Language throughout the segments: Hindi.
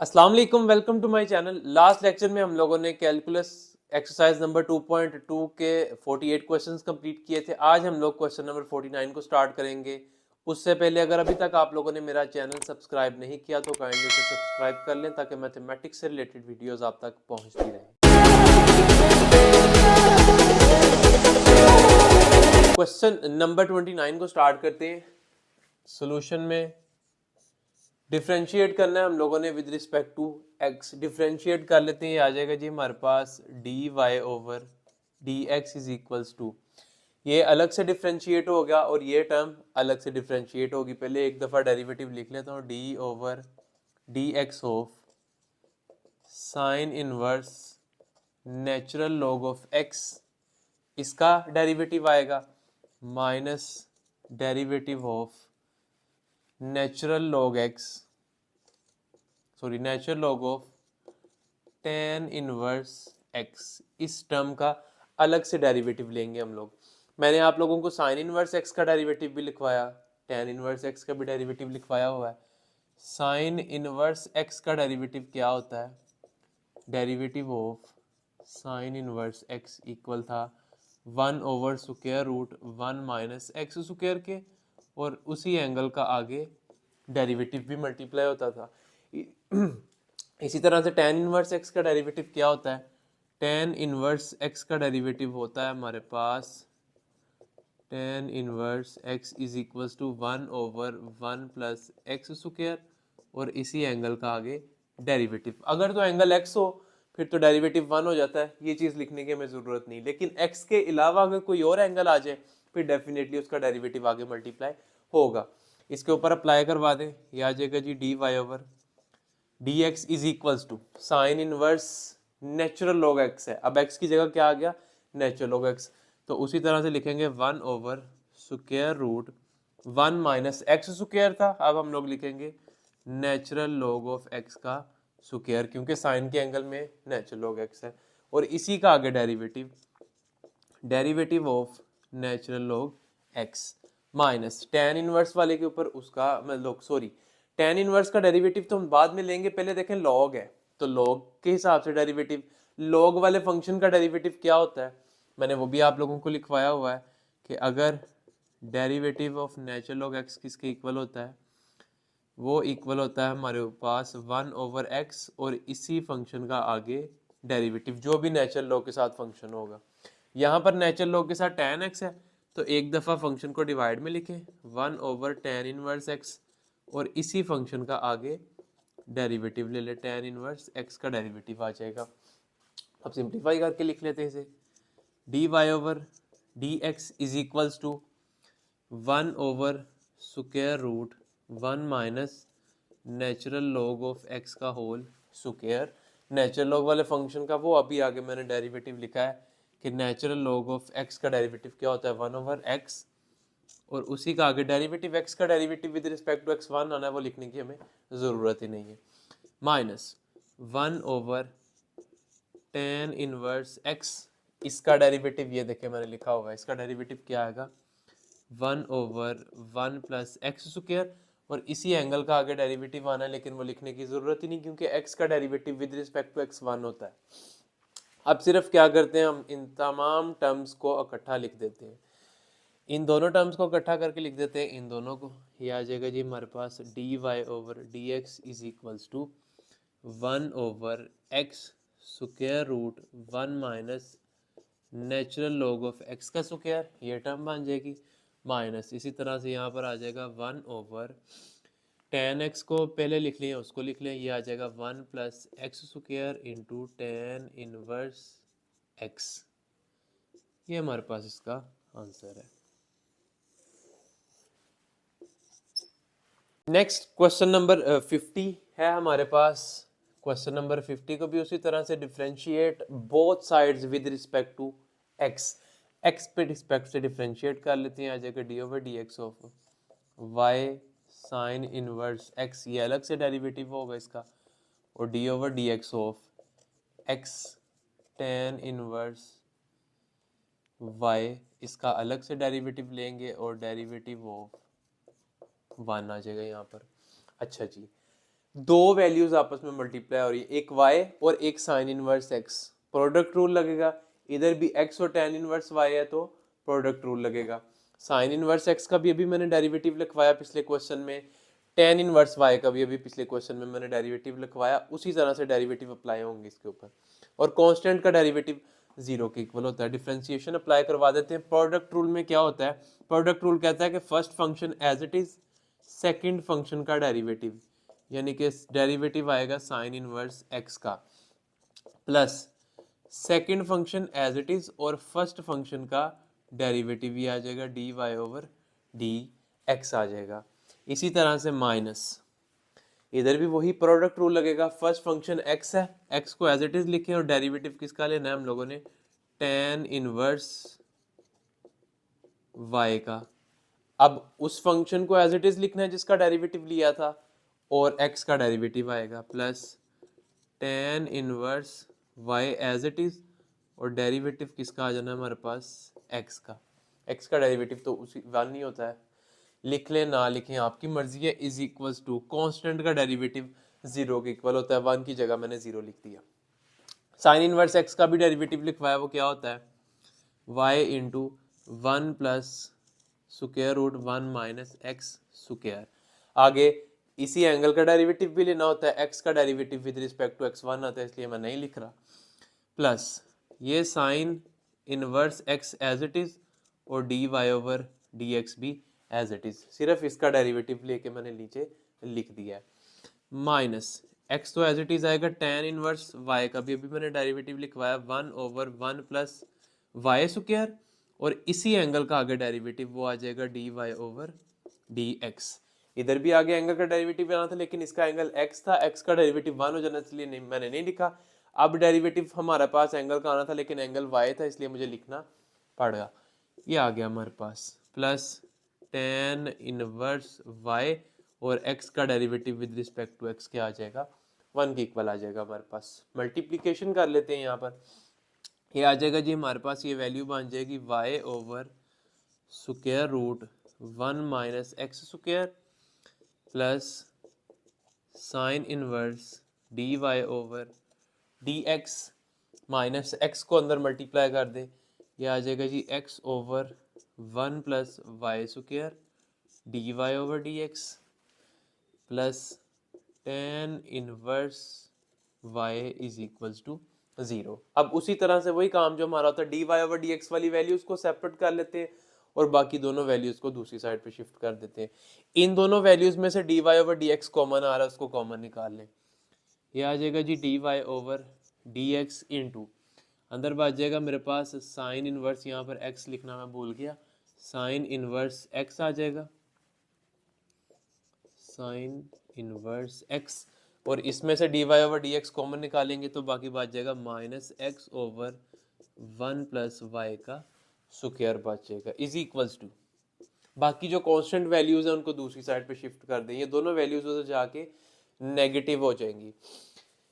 अस्सलाम वालेकुम, welcome to my channel. Last lecture में हम लोगों ने कैलकुलस एक्सरसाइज नंबर 2.2 के 48 क्वेश्चंस कंप्लीट किए थे। आज हम लोग क्वेश्चन नंबर 49 को स्टार्ट करेंगे। उससे पहले अगर अभी तक आप लोगों ने मेरा चैनल सब्सक्राइब नहीं किया तो काइंडली उसे सब्सक्राइब कर लें ताकि मैथमेटिक्स से रिलेटेड वीडियोस आप तक पहुंचती रहें। क्वेश्चन नंबर 29 को स्टार्ट करते हैं। सोल्यूशन में डिफ्रेंशिएट करना है हम लोगों ने with respect to x. Differentiate कर लेते हैं, ये आ जाएगा जी हमारे पास d y over d x is equals to, ये अलग से डिफ्रेंशिएट हो गया और ये टर्म अलग से डिफ्रेंशिएट होगी। पहले एक दफ़ा डेरिवेटिव लिख लेता हूँ, D over d x of sine inverse natural log of x, इसका डेरिवेटिव आएगा minus derivative of natural log x, sorry natural log of ten inverse x. इस टर्म का अलग से डेरिवेटिव लेंगे हम लोग। मैंने आप लोगों को साइन इनवर्स एक्स का डेरिवेटिव भी लिखवाया, टेन इनवर्स एक्स का भी डेरिवेटिव लिखवाया हुआ है। साइन इनवर्स एक्स का डेरिवेटिव क्या होता है? Derivative of sine inverse x equal था 1/√1 माइनस एक्स स्क्वायर के, और उसी एंगल का आगे डेरिवेटिव भी मल्टीप्लाई होता था। इसी तरह से टेन इनवर्स एक्स का डेरिवेटिव क्या होता है? टेन इनवर्स एक्स का डेरिवेटिव होता है हमारे पास tan inverse x is equals to 1/1 plus x square, और इसी एंगल का आगे डेरिवेटिव। अगर तो एंगल एक्स हो फिर तो डेरिवेटिव 1 हो जाता है, ये चीज़ लिखने की हमें ज़रूरत नहीं। लेकिन एक्स के अलावा अगर कोई और एंगल आ जाए फिर डेफिनेटली उसका डेरिवेटिव आगे मल्टीप्लाई होगा। इसके ऊपर अप्लाई करवा दें, ये आ जाएगा जी d y over d x is equals to sine inverse natural log x है। अब एक्स की जगह क्या आ गया? Natural log x. तो उसी तरह से लिखेंगे 1/√1 माइनस एक्स स्क्वायर था, अब हम लोग लिखेंगे नेचुरल लॉग ऑफ एक्स का स्क्वायर, क्योंकि साइन के एंगल में नेचुरल लॉग एक्स है, और इसी का आगे derivative of natural log x minus tan inverse वाले के ऊपर उसका मतलब सॉरी टेन इनवर्स का डेरिवेटिव तो हम बाद में लेंगे, पहले देखें लॉग है तो लॉग के हिसाब से डेरिवेटिव, लॉग वाले फंक्शन का डेरिवेटिव क्या होता है मैंने वो भी आप लोगों को लिखवाया हुआ है कि अगर derivative of natural log x किसके इक्वल होता है, वो इक्वल होता है हमारे पास 1/x और इसी फंक्शन का आगे डेरिवेटिव जो भी नेचुरल लॉग के साथ फंक्शन होगा। यहाँ पर नेचुरल लॉग के साथ tan x है तो एक दफ़ा फंक्शन को डिवाइड में लिखें 1/tan इनवर्स x, और इसी फंक्शन का आगे डेरिवेटिव ले ले, tan इनवर्स x का डेरिवेटिव आ जाएगा। अब सिंप्लीफाई करके लिख लेते हैं इसे, d y over d x is equals to 1/√1 minus natural log of x का होल स्क्वायर। नेचुरल लॉग वाले फंक्शन का वो अभी आगे मैंने डेरिवेटिव लिखा है कि नेचुरल लॉग ऑफ एक्स का डेरिवेटिव क्या होता है 1/x, और उसी का आगे डेरिवेटिव एक्स का derivative with respect to x 1 आना है, वो लिखने की हमें ज़रूरत ही नहीं है। माइनस 1/tan इनवर्स एक्स, इसका डेरिवेटिव ये देखे मैंने लिखा हुआ है, इसका डेरिवेटिव क्या आएगा 1/1 प्लस एक्स स्क्वायर, और इसी एंगल का आगे डेरिवेटिव आना है, लेकिन वो लिखने की ज़रूरत ही नहीं क्योंकि x का derivative with respect to x 1 होता है। अब सिर्फ क्या करते हैं, हम इन तमाम टर्म्स को इकट्ठा लिख देते हैं, इन दोनों टर्म्स को इकट्ठा करके लिख देते हैं इन दोनों को। ये आ जाएगा जी हमारे पास d y over d x is equals to 1/x square root 1 minus natural log of x का स्क्वायर, ये टर्म बन जाएगी, माइनस इसी तरह से यहाँ पर आ जाएगा 1/tan x को पहले लिख लिया उसको लिख लें, ये आ जाएगा 1 plus x square into ten inverse x. ये हमारे पास इसका आंसर है। नेक्स्ट क्वेश्चन नंबर 50 है हमारे पास। क्वेश्चन नंबर 50 को भी उसी तरह से differentiate both sides with respect to x, x पे रिस्पेक्ट से डिफ्रेंशिएट कर लेते हैं, आ जाएगा d over d x of y sine inverse x, ये अलग से डेरिवेटिव होगा इसका, और d over d x of x tan inverse y, इसका अलग से डेरिवेटिव लेंगे और डेरिवेटिव ऑफ 1 आ जाएगा यहाँ पर। अच्छा जी, दो वैल्यूज आपस में मल्टीप्लाई हो रही है, एक y और एक sign inverse x, product rule लगेगा। इधर भी x और tan इनवर्स y है तो प्रोडक्ट रूल लगेगा। साइन इनवर्स x का भी अभी मैंने डेरिवेटिव लिखवाया पिछले क्वेश्चन में, tan इनवर्स y का भी अभी पिछले क्वेश्चन में मैंने डेरिवेटिव लिखवाया, उसी तरह से डेरिवेटिव अप्लाई होंगे इसके ऊपर। और कांस्टेंट का डेरिवेटिव जीरो के इक्वल होता है। डिफरेंशिएशन अप्लाई करवा देते हैं। प्रोडक्ट रूल में क्या होता है, प्रोडक्ट रूल कहता है कि first function as it is, second function का डेरिवेटिव, यानी कि डेरिवेटिव आएगा साइन इनवर्स x का, plus second function as it is और फर्स्ट फंक्शन का डेरिवेटिव ही आ जाएगा dy ओवर dx आ जाएगा। इसी तरह से माइनस, इधर भी वही प्रोडक्ट रूल लगेगा। फर्स्ट फंक्शन x है, x को एज इट इज लिखें और डेरिवेटिव किसका लेना है हम लोगों ने, tan इनवर्स y का। अब उस फंक्शन को एज इट इज लिखना है जिसका डेरिवेटिव लिया था, और x का डेरिवेटिव आएगा plus tan inverse y as it is, और डेरिवेटिव किसका आ जाना है हमारे पास, x का। x का डेरिवेटिव तो उसी वन ही होता है, लिख लें ना लिखें आपकी मर्जी है, इज इक्वल्स टू कांस्टेंट का डेरिवेटिव जीरो के इक्वल होता है, वन की जगह मैंने जीरो लिख दिया। साइन इनवर्स x का भी डेरिवेटिव लिखवाया, वो क्या होता है, y into one plus square root one minus x square. आगे इसी एंगल का डेरिवेटिव भी लेना होता है, x का derivative with respect to x one आता है इसलिए मैं नहीं लिख रहा, प्लस ये sine inverse x as it is और dy ओवर dx भी एज इट इज, सिर्फ इसका डेरिवेटिव लेके मैंने नीचे लिख दिया है, माइनस x तो एज इट इज आएगा, tan इनवर्स y का भी अभी मैंने डेरिवेटिव लिखवाया one over one plus y square, और इसी एंगल का आगे डेरिवेटिव वो आ जाएगा dy ओवर dx। इधर भी आगे एंगल का डेरिवेटिव आना था लेकिन इसका एंगल x था, x का डेरिवेटिव वन हो जाना इसलिए मैंने नहीं लिखा। अब डेरिवेटिव हमारे पास एंगल का आना था लेकिन एंगल y था इसलिए मुझे लिखना पड़ेगा। ये आ गया हमारे पास प्लस tan इनवर्स y और x का derivative with respect to x क्या आ जाएगा, वन के इक्वल आ जाएगा हमारे पास। मल्टीप्लिकेशन कर लेते हैं यहाँ पर, ये आ जाएगा जी हमारे पास, ये वैल्यू बन जाएगी y over square root one minus x square plus sine inverse dy over dx, minus x को अंदर मल्टीप्लाई कर दे, ये आ जाएगा जी x over one plus y square dy over dx plus tan inverse y is equals to zero. अब उसी तरह से वही काम जो हमारा होता है, dy ओवर dx वाली वैल्यूज को सेपरेट कर लेते हैं और बाकी दोनों वैल्यूज को दूसरी साइड पे शिफ्ट कर देते हैं। इन दोनों वैल्यूज में से dy ओवर dx कॉमन आ रहा है, उसको कॉमन निकाल लें, ये आ जाएगा जी dy ओवर dx इंटू अंदर बच जाएगा मेरे पास साइन इनवर्स, यहाँ पर x लिखना मैं भूल गया, साइन इनवर्स x आ जाएगा, साइन इनवर्स x, और इसमें से dy ओवर dx कॉमन निकालेंगे तो बाकी बच जाएगा minus x over one plus y का स्क्वायर बचेगा इज इक्वल्स टू, बाकी जो कांस्टेंट वैल्यूज है उनको दूसरी साइड पे शिफ्ट कर दें, ये दोनों वैल्यूज उधर जाके नेगेटिव हो जाएंगी।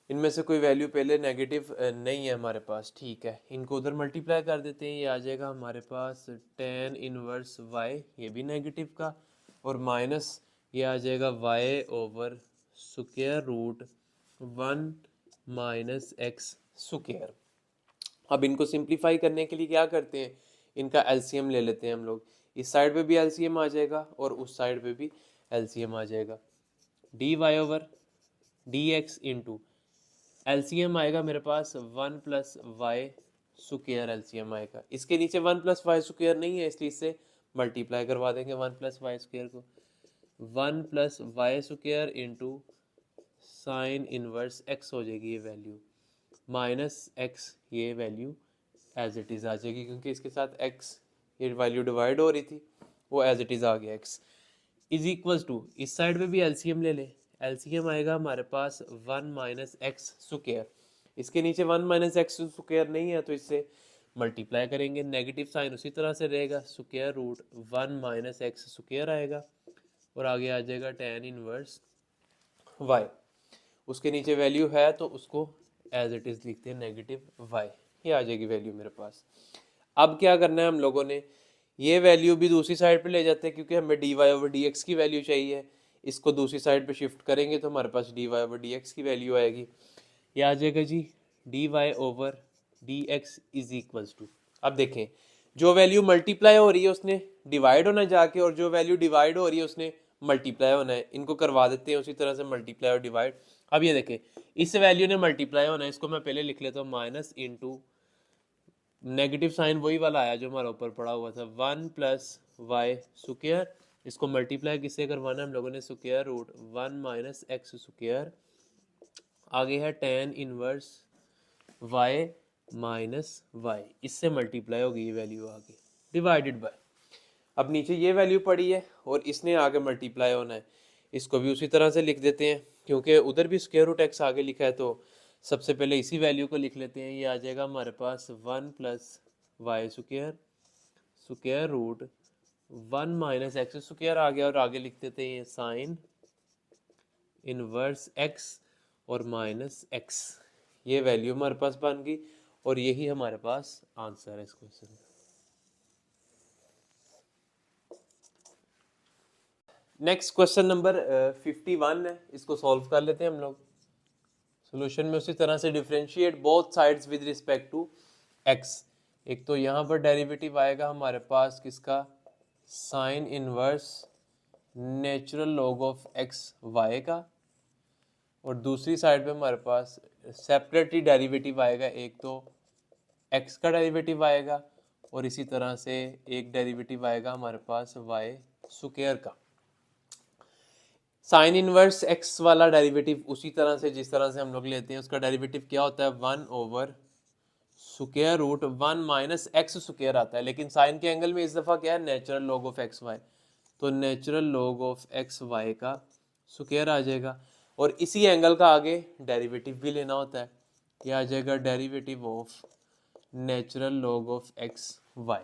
इनमें से कोई वैल्यू पहले नेगेटिव नहीं है हमारे पास, ठीक है, इनको उधर मल्टीप्लाई कर देते हैं, ये आ जाएगा हमारे पास tan इनवर्स y, ये भी नेगेटिव का, और माइनस ये आ जाएगा y over square root one minus x square. अब इनको सिंप्लीफाई करने के लिए क्या करते हैं, इनका एलसीएम ले लेते हैं हम लोग, इस साइड पे भी एलसीएम आ जाएगा और उस साइड पे भी एलसीएम आ जाएगा, dy over dx into LCM आएगा मेरे पास one plus y square, LCM आएगा, इसके नीचे वन प्लस वाई स्क्वायर नहीं है इसलिए इससे मल्टीप्लाई करवा देंगे वन प्लस वाई स्क्वायर को, one plus y square into sine inverse x हो जाएगी ये वैल्यू, माइनस एक्स ये वैल्यू एज इट इज़ आ जाएगी क्योंकि इसके साथ एक्स ये वैल्यू डिवाइड हो रही थी, वो एज इट इज़ आ गया एक्स इज इक्वल्स टू, इस साइड पे भी एलसीएम ले लें, एलसीएम आएगा हमारे पास वन माइनस एक्स स्क्वायर, इसके नीचे वन माइनस एक्स स्क्वायर नहीं है तो इससे मल्टीप्लाई करेंगे, नेगेटिव साइन उसी तरह से रहेगा, square root one minus x square आएगा और आगे आ जाएगा tan इनवर्स y, उसके नीचे वैल्यू है तो उसको एज इट इज़ लिखते हैं नेगेटिव y, ये आ जाएगी वैल्यू मेरे पास। अब क्या करना है हम लोगों ने, ये वैल्यू भी दूसरी साइड पे ले जाते हैं क्योंकि हमें dy ओवर dx की वैल्यू चाहिए, इसको दूसरी साइड पे शिफ्ट करेंगे तो हमारे पास d y over d x की वैल्यू आएगी। ये आ जाएगा जी d y over d x is equals to, अब देखें जो वैल्यू मल्टीप्लाई हो रही है उसने डिवाइड होना जाके, और जो वैल्यू डिवाइड हो रही है उसने मल्टीप्लाई होना है। इनको करवा देते हैं उसी तरह से मल्टीप्लाई और डिवाइड। अब ये देखें इस वैल्यू ने मल्टीप्लाई होना है, इसको मैं पहले लिख लेता हूँ माइनस इंटू नेगेटिव साइन वही वाला आया जो हमारा ऊपर पड़ा हुआ था, 1 प्लस वाई स्क्वायर, इसको मल्टीप्लाई किससे करवाना हम लोगों ने, square root 1 minus x square, आगे है tan inverse y minus y, इससे मल्टीप्लाई होगी ये वैल्यू आगे डिवाइडेड बाय, अब नीचे ये वैल्यू पड़ी है और इसने आगे मल्टीप्लाई होना है, इसको भी उसी तरह से लिख देते हैं क्योंकि उधर भी स्क्वायर रूट एक्स आगे लिखा है, तो सबसे पहले इसी वैल्यू को लिख लेते हैं। ये आ जाएगा हमारे पास 1 plus y square square root 1 minus x square आ गया, और आगे लिख देते हैं ये साइन इनवर्स एक्स और माइनस एक्स, ये वैल्यू हमारे पास बन गई और यही हमारे पास आंसर है इस क्वेश्चन का। नेक्स्ट क्वेश्चन नंबर 51 है, इसको सॉल्व कर लेते हैं हम लोग। सॉल्यूशन में उसी तरह से differentiate both sides with respect to x, एक तो यहाँ पर डेरिवेटिव आएगा हमारे पास किसका, sine inverse natural log of x y का, और दूसरी साइड पे हमारे पास सेपरेटली डेरिवेटिव आएगा, एक तो एक्स का डेरिवेटिव आएगा और इसी तरह से एक डेरिवेटिव आएगा हमारे पास वाई स्क्वायर का। साइन इनवर्स एक्स वाला डेरिवेटिव उसी तरह से जिस तरह से हम लोग लेते हैं, उसका डेरिवेटिव क्या होता है, 1 over square root 1 minus x square आता है, लेकिन साइन के एंगल में इस दफ़ा क्या है, natural log of x y, तो natural log of x y का स्क्वायर आ जाएगा, और इसी एंगल का आगे डेरिवेटिव भी लेना होता है, यह आ जाएगा derivative of natural log of x y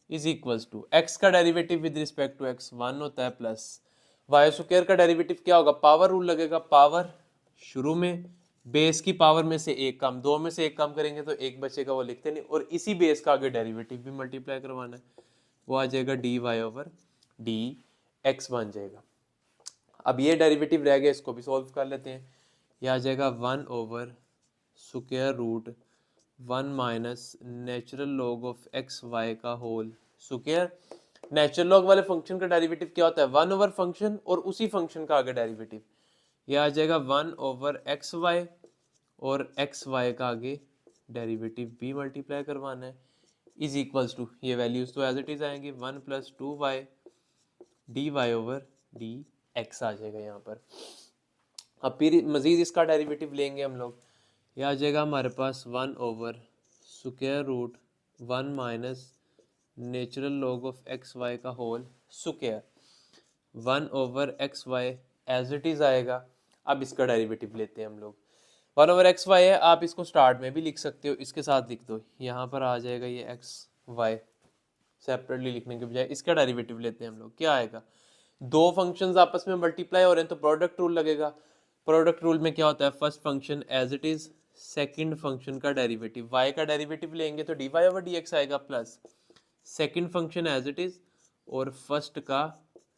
is equals to, x का derivative with respect to x 1 होता है, प्लस वाई स्क्वायर का डेरिवेटिव क्या होगा, पावर रूल लगेगा, पावर शुरू में बेस की पावर में से एक कम, दो में से एक कम करेंगे तो एक बचेगा, वो लिखते नहीं, और इसी बेस का आगे डेरिवेटिव भी मल्टीप्लाई करवाना है, वो आ जाएगा d y over d x बन जाएगा। अब ये डेरिवेटिव रह गया, इसको भी सॉल्व कर लेते हैं। ये आ जाएगा 1 over square root 1 minus natural log of x y का होल स्क्वायर। नेचुरल लॉग वाले फंक्शन का डेरिवेटिव क्या होता है, 1 ओवर फंक्शन और उसी फंक्शन का आगे डेरिवेटिव, ये आ जाएगा 1 ओवर एक्स वाई, और एक्स वाई का आगे डेरिवेटिव भी मल्टीप्लाई करवाना है, इज इक्वल्स टू, ये वैल्यूज तो एज इट इज आएंगी, 1 plus 2 y d y over d x आ जाएगा यहाँ पर। अब फिर मजीद इसका डेरिवेटिव लेंगे हम लोग, यह आ जाएगा हमारे पास 1 over square root 1 minus natural log of x y का whole square, 1 over x y as it is आएगा। अब इसका डेरिवेटिव लेते हैं हम लोग, 1 ओवर एक्स वाई है, आप इसको स्टार्ट में भी लिख सकते हो, इसके साथ लिख दो, यहाँ पर आ जाएगा ये एक्स वाई, सेपरेटली लिखने के बजाय इसका डेरिवेटिव लेते हैं हम लोग, क्या आएगा, दो फंक्शंस आपस में मल्टीप्लाई हो रहे हैं तो प्रोडक्ट रूल लगेगा, प्रोडक्ट रूल में क्या होता है, first function as it is, second function का डेरिवेटिव, y का डेरिवेटिव लेंगे तो d y over d x आएगा, plus second function as it is और फर्स्ट का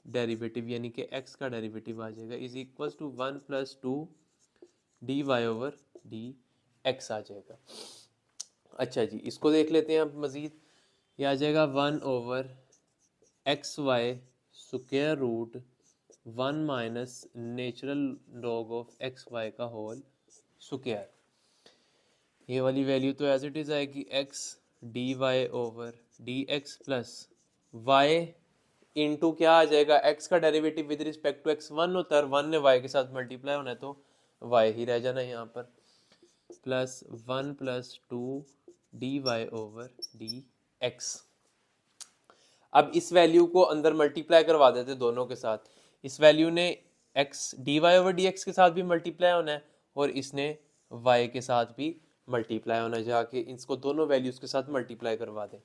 डेरिवेटिव यानी कि x का डेरिवेटिव आ जाएगा, is equals to 1 plus 2 d y over d x आ जाएगा। अच्छा जी, इसको देख लेते हैं अब मजीद, ये आ जाएगा 1 over x y square root 1 minus natural log of x y का होल स्क्वायर, ये वाली वैल्यू तो एज इट इज आएगी x d y over d x plus y into क्या आ जाएगा, x का derivative with respect to x 1 होता है, और 1 ने y के साथ मल्टीप्लाई होना है तो y ही रह जाना है यहाँ पर, plus 1 plus 2 d y over d x. अब इस वैल्यू को अंदर मल्टीप्लाई करवा देते दोनों के साथ, इस वैल्यू ने x d y over d x के साथ भी मल्टीप्लाई होना है और इसने y के साथ भी मल्टीप्लाई होना है, जाके इसको दोनों वैल्यूज के साथ मल्टीप्लाई करवा दें।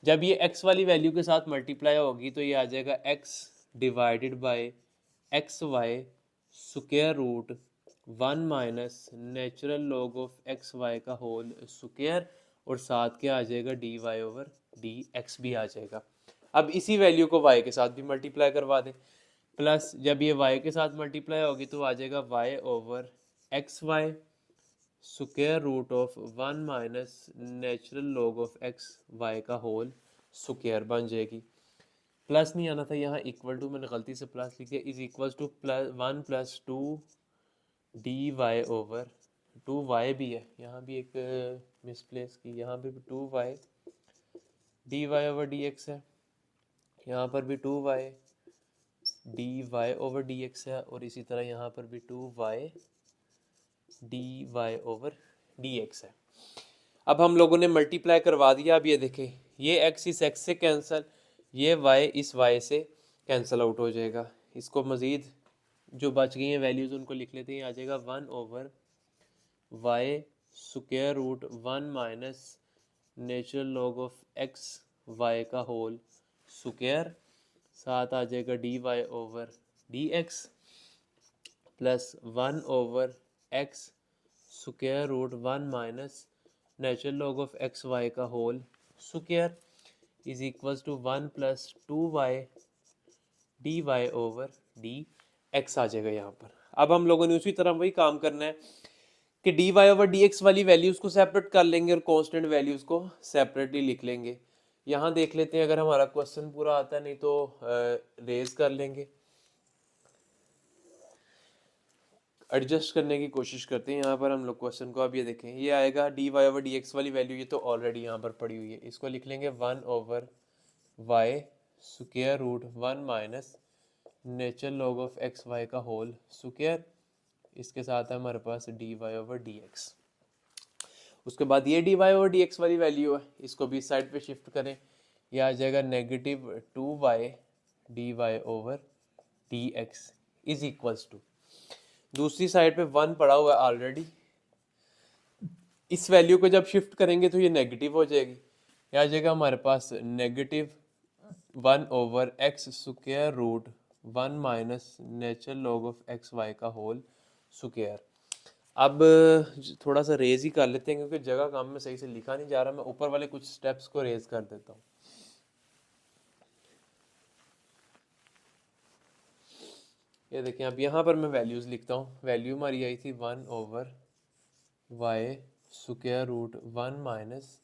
जब ये x वाली वैल्यू के साथ मल्टीप्लाई होगी तो ये आ जाएगा x divided by x y square root 1 minus natural log of x y का होल स्क्वायर, और साथ क्या आ जाएगा, d y over d x भी आ जाएगा। अब इसी वैल्यू को y के साथ भी मल्टीप्लाई करवा दें, प्लस जब ये y के साथ मल्टीप्लाई होगी तो आ जाएगा y over x y square root of 1 minus natural log of x y का होल स्क्वायर बन जाएगी। प्लस नहीं आना था यहाँ, इक्वल टू मैंने गलती से प्लस लिख दिया, is equal to plus 1 plus 2 d y over 2y भी है, यहाँ भी एक मिसप्लेस की, यहाँ पे भी 2y d y over d x है, यहाँ पर भी 2y d y over d x है, और इसी तरह यहाँ पर भी 2y d y over d x है। अब हम लोगों ने मल्टीप्लाई करवा दिया। अब ये देखें, ये x इस x से कैंसिल, ये y इस y से कैंसिल आउट हो जाएगा। इसको मज़ीद जो बच गई हैं वैल्यूज़ उनको लिख लेते हैं। आ जाएगा 1 over y square root 1 minus natural log of x y का होल स्क्वायर, साथ आ जाएगा d y over d x plus 1 over x square root 1 minus natural log of x y का whole square is equals to 1 plus 2y d y over d x आ जाएगा यहाँ पर। अब हम लोगों ने उसी तरह वही काम करना है कि d y over d x वाली वैल्यूज़ को सेपरेट कर लेंगे और कांस्टेंट वैल्यूज़ को सेपरेटली लिख लेंगे। यहाँ देख लेते हैं, अगर हमारा क्वेश्चन पूरा आता है, नहीं तो रेज कर लेंगे, एडजस्ट करने की कोशिश करते हैं यहाँ पर हम लोग क्वेश्चन को। अब ये देखें, ये आएगा d y over d x वाली वैल्यू, ये तो ऑलरेडी यहाँ पर पड़ी हुई है, इसको लिख लेंगे 1 over y square root 1 minus natural log of x y का होल स्क्वायर, इसके साथ है हमारे पास d y over d x. उसके बाद ये d y over d x वाली वैल्यू है, इसको भी साइड पे शिफ्ट करें, ये आ जाएगा negative 2y d y over d x is equals to, दूसरी साइड पे 1 पड़ा हुआ है ऑलरेडी, इस वैल्यू को जब शिफ्ट करेंगे तो ये नेगेटिव हो जाएगी, ये आ जाएगा हमारे पास negative 1 over x square root 1 minus natural log of x y का होल स्क्वायर। अब थोड़ा सा रेज ही कर लेते हैं क्योंकि जगह काम में सही से लिखा नहीं जा रहा, मैं ऊपर वाले कुछ स्टेप्स को रेज कर देता हूँ। ये देखिए, अब यहाँ पर मैं वैल्यूज़ लिखता हूँ। वैल्यू हमारी आई थी 1 over y square root 1 minus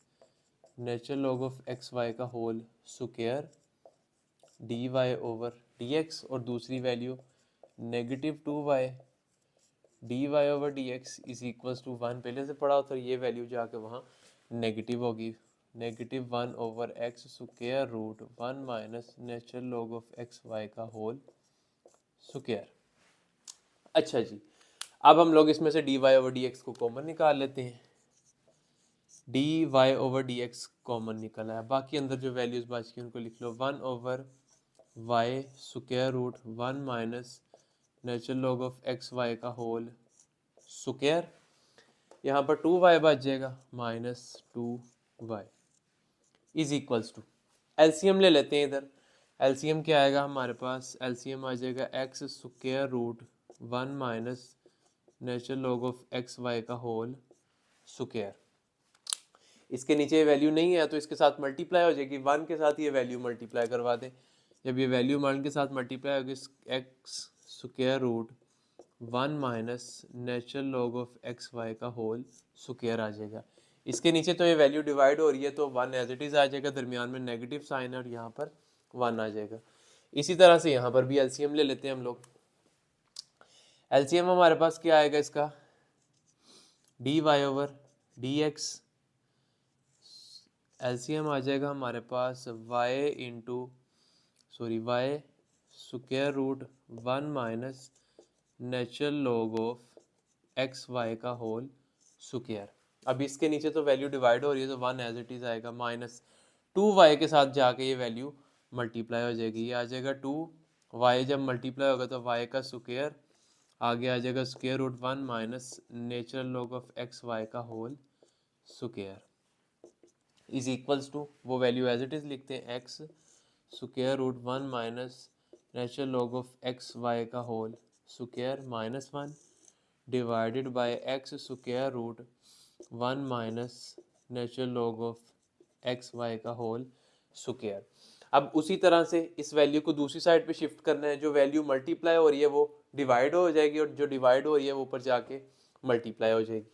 natural log of x y का whole square d y over d x, और दूसरी value negative 2y d y over d x is equals to 1 पहले से पढ़ा तो ये वैल्यू जाके वहाँ नेगेटिव होगी, negative 1 over x square root 1 minus natural log of x y का होल स्क्वायर। अच्छा जी, अब हम लोग इसमें से d y over d x को कॉमन निकाल लेते हैं। D y over d x common निकला है, बाकी अंदर जो वैल्यूज बच गई उनको लिख लो। 1 over y square root 1 minus natural log of x y का होल स्क्वायर, यहाँ पर 2y बच जाएगा minus 2y is equals to, LCM ले लेते हैं इधर। एलसीएम क्या आएगा हमारे पास, एलसीएम आ जाएगा x square root 1 minus natural log of x y का होल स्क्वायर। इसके नीचे वैल्यू नहीं है तो इसके साथ मल्टीप्लाई हो जाएगी, 1 के साथ ये वैल्यू मल्टीप्लाई करवा दें। जब ये वैल्यू 1 के साथ मल्टीप्लाई होगी, x square root 1 minus natural log of x y का होल स्क्वायर आ जाएगा। इसके नीचे तो ये वैल्यू डिवाइड हो रही है तो 1 एज इट इज़ आ जाएगा, दरमियान में नेगेटिव साइन है और यहाँ पर 1 आ जाएगा। इसी तरह से यहाँ पर भी एलसीएम ले लेते हैं हम लोग। एलसीएम हमारे पास क्या आएगा इसका, d y over d x, LCM आ जाएगा हमारे पास y square root 1 minus natural log of x y का होल स्क्वायर। अब इसके नीचे तो वैल्यू डिवाइड हो रही है तो 1 एज इट इज़ आएगा, माइनस 2y के साथ जाके ये वैल्यू मल्टीप्लाई हो जाएगी, ये आ जाएगा 2y, जब मल्टीप्लाई होगा तो y का स्क्वायर आगे आ जाएगा square root 1 minus natural log of x y का whole square is equals to, वो वैल्यू एज इट इज़ लिखते हैं, x square root 1 minus natural log of x y का whole square minus 1 divided by x square root 1 minus natural log of x y का होल स्क्वायर। अब उसी तरह से इस वैल्यू को दूसरी साइड पे शिफ्ट करना है, जो वैल्यू मल्टीप्लाई हो रही है वो डिवाइड हो जाएगी और जो डिवाइड हो रही है वो ऊपर जाके मल्टीप्लाई हो जाएगी।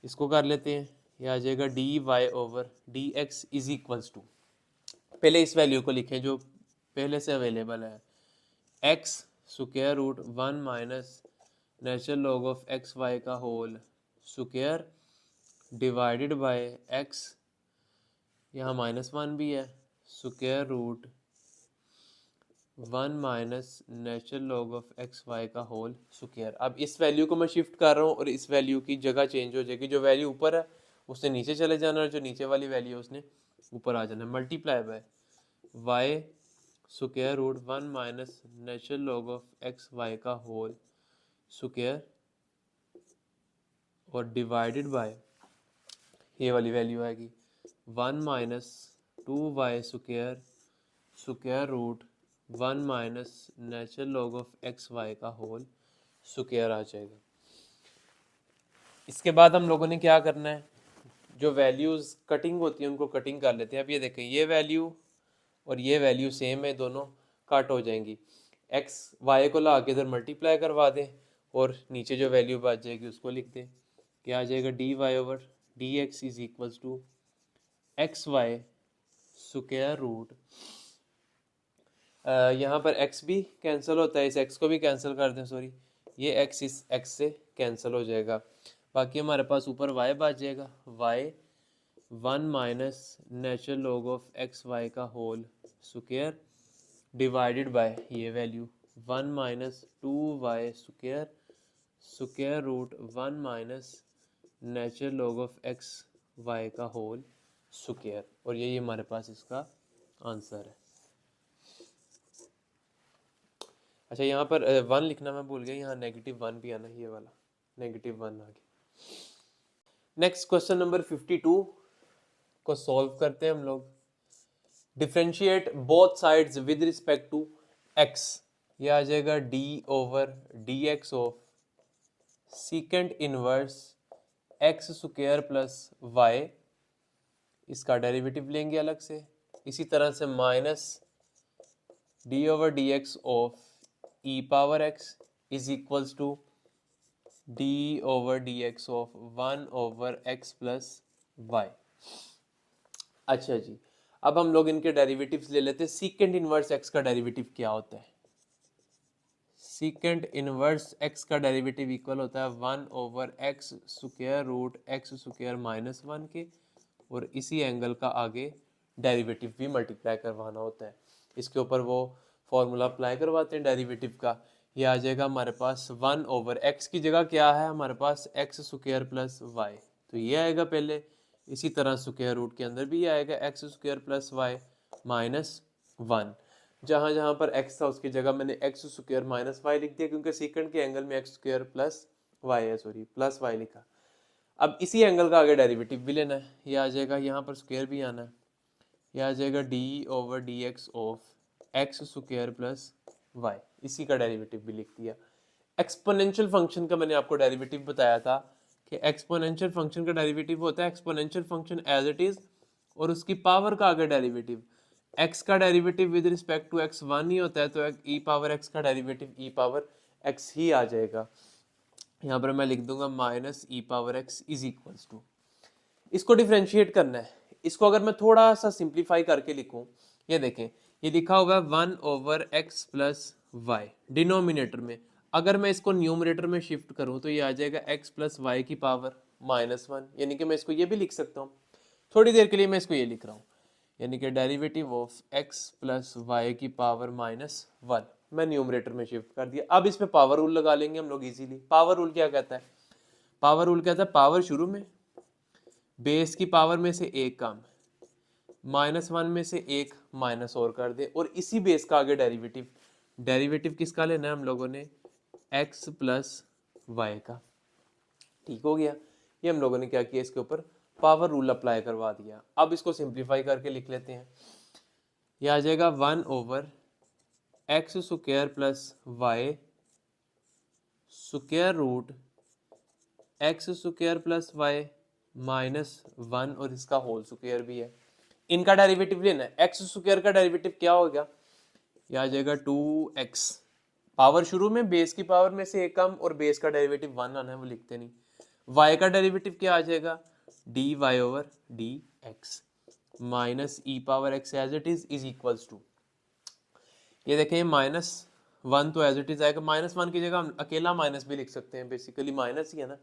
इसको कर लेते हैं, ये आ जाएगा d y over d x is equals to, पहले इस वैल्यू को लिखें जो पहले से अवेलेबल है, x square root 1 minus natural log of x y का whole square divided by x, यहाँ -1 भी है, square root 1 minus natural log of x y का होल स्क्वायर। अब इस वैल्यू को मैं शिफ्ट कर रहा हूँ और इस वैल्यू की जगह चेंज हो जाएगी, जो वैल्यू ऊपर है उसने नीचे चले जाना और जो नीचे वाली वैल्यू है उसने ऊपर आ जाना, multiply by y square root 1 minus natural log of x y का होल स्क्वायर और डिवाइडेड बाय ये वाली वैल्यू आएगी 1 minus 2y square square root 1 minus natural log of x y का होल स्क्वायर आ जाएगा। इसके बाद हम लोगों ने क्या करना है, जो वैल्यूज़ कटिंग होती है उनको कटिंग कर लेते हैं। अब ये देखें, ये वैल्यू और ये वैल्यू सेम है, दोनों कट हो जाएंगी। एक्स वाई को ला के इधर मल्टीप्लाई करवा दें और नीचे जो वैल्यू बच जाएगी उसको लिख दें, क्या आ जाएगा d y over d x is equals to x y square root, यहाँ पर x भी कैंसिल होता है, इस x को भी कैंसिल कर दें, सॉरी ये x इस x से कैंसिल हो जाएगा, बाकी हमारे पास ऊपर y बच जाएगा, y 1 minus natural log of x y का होल स्क्वायर डिवाइडेड बाय ये value 1 minus 2y square square root 1 minus natural log of x y का होल स्क्वायर, और यही हमारे पास इसका आंसर है। अच्छा, यहाँ पर 1 लिखना मैं भूल गया, यहाँ -1 भी आना, ये वाला -1 आ गया। नेक्स्ट क्वेश्चन नंबर 52 को सॉल्व करते हैं हम लोग। Differentiate both sides with respect to x, ये आ जाएगा d over d x of secant inverse x square plus y, इसका डेरिवेटिव लेंगे अलग से। इसी तरह से minus d over d x of e power x is equals to d over d x of 1 over x plus y. अच्छा जी, अब हम लोग इनके डेरिवेटिव्स ले लेते हैं। सीकेंट इनवर्स एक्स का डेरिवेटिव क्या होता है? सीकेंट इनवर्स एक्स का डेरिवेटिव इक्वल होता है 1 over x square root x square -1 के, और इसी एंगल का आगे डेरिवेटिव भी मल्टीप्लाई करवाना होता है। इसके ऊपर वो फॉर्मूला अप्लाई करवाते हैं डेरिवेटिव का। ये आ जाएगा हमारे पास 1 ओवर एक्स की जगह क्या है हमारे पास एक्स स्क्वायर प्लस वाई, तो ये आएगा पहले। इसी तरह स्क्वायर रूट के अंदर भी आएगा एक्स स्क्वायर प्लस वाई -1। जहाँ जहाँ पर x था उसकी जगह मैंने एक्स स्क्वायर माइनस वाई लिख दिया, क्योंकि सीकेंड के एंगल में एक्स स्क्वायर प्लस वाई है, सॉरी प्लस वाई लिखा। अब इसी एंगल का आगे डेरिवेटिव भी लेना है, ये आ जाएगा, यहाँ पर स्क्वायर भी आना है, ये आ जाएगा d over d x of x square plus y, इसी का डेरिवेटिव भी लिख दिया। एक्सपोनेंशियल फंक्शन का मैंने आपको डेरिवेटिव बताया था कि एक्सपोनेंशियल फंक्शन का डेरिवेटिव होता है exponential function as it is और उसकी पावर का आगे डेरिवेटिव। x का derivative with respect to x 1 ही होता है, तो e पावर x का डेरिवेटिव e पावर x ही आ जाएगा। यहाँ पर मैं लिख दूंगा minus e power x is equals to, इसको डिफ्रेंशिएट करना है। इसको अगर मैं थोड़ा सा सिंप्लीफाई करके लिखूं, ये देखें, ये लिखा हुआ है 1 over x plus y denominator में। अगर मैं इसको न्यूमरेटर में शिफ्ट करूं तो ये आ जाएगा x प्लस वाई की पावर -1, यानी कि मैं इसको ये भी लिख सकता हूँ। थोड़ी देर के लिए मैं इसको ये लिख रहा हूँ, यानी कि derivative of x plus y की पावर -1 मैं न्यूमरेटर में शिफ्ट कर दिया। अब इस पे पावर रूल लगा लेंगे हम लोग इजीली। पावर रूल क्या कहता है? पावर रूल कहता है पावर शुरू में, बेस की पावर में से एक कम, -1 में से एक माइनस और कर दे, और इसी बेस का आगे डेरिवेटिव। डेरिवेटिव किसका लेना है हम लोगों ने? x प्लस वाई का। ठीक हो गया, ये हम लोगों ने क्या किया, इसके ऊपर पावर रूल अप्लाई करवा दिया। अब इसको सिंप्लीफाई करके लिख लेते हैं, यह आ जाएगा 1 over x square plus y square root x square plus y -1, और इसका होल स्क्वायर भी है। इनका डेरिवेटिव लेना है। एक्स स्क्वायर का डेरिवेटिव क्या होगा, यह आ जाएगा 2x, पावर शुरू में बेस की पावर में से एक कम और बेस का डेरिवेटिव 1 आना है, वो लिखते नहीं। y का डेरिवेटिव क्या आ जाएगा, dy over dx minus e power x as it is equals to, ये देखें -1 तो एज इट इज आएगा, -1 की जगह हम अकेला माइनस भी लिख सकते हैं, बेसिकली माइनस ही है ना।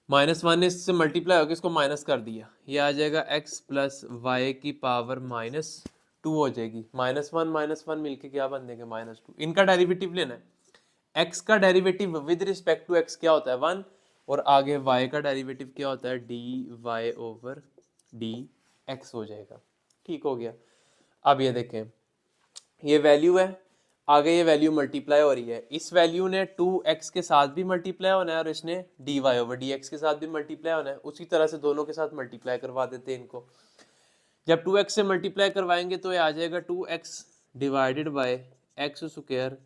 -1 इससे मल्टीप्लाई होकर इसको माइनस कर दिया, ये आ जाएगा x प्लस वाई की पावर -2 हो जाएगी। -1 मिलके क्या बन देंगे, -2। इनका डेरिवेटिव लेना है, x का derivative with respect to x क्या होता है 1, और आगे y का डेरिवेटिव क्या होता है dy ओवर dx हो जाएगा। ठीक हो गया। अब ये देखें, ये वैल्यू है, आगे ये वैल्यू मल्टीप्लाई हो रही है, इस वैल्यू ने 2x के साथ भी मल्टीप्लाई होना है और इसने dy ओवर dx के साथ भी मल्टीप्लाई होना है। उसी तरह से दोनों के साथ मल्टीप्लाई करवा देते हैं इनको। जब 2x से मल्टीप्लाई करवाएंगे तो ये आ जाएगा 2x divided by x square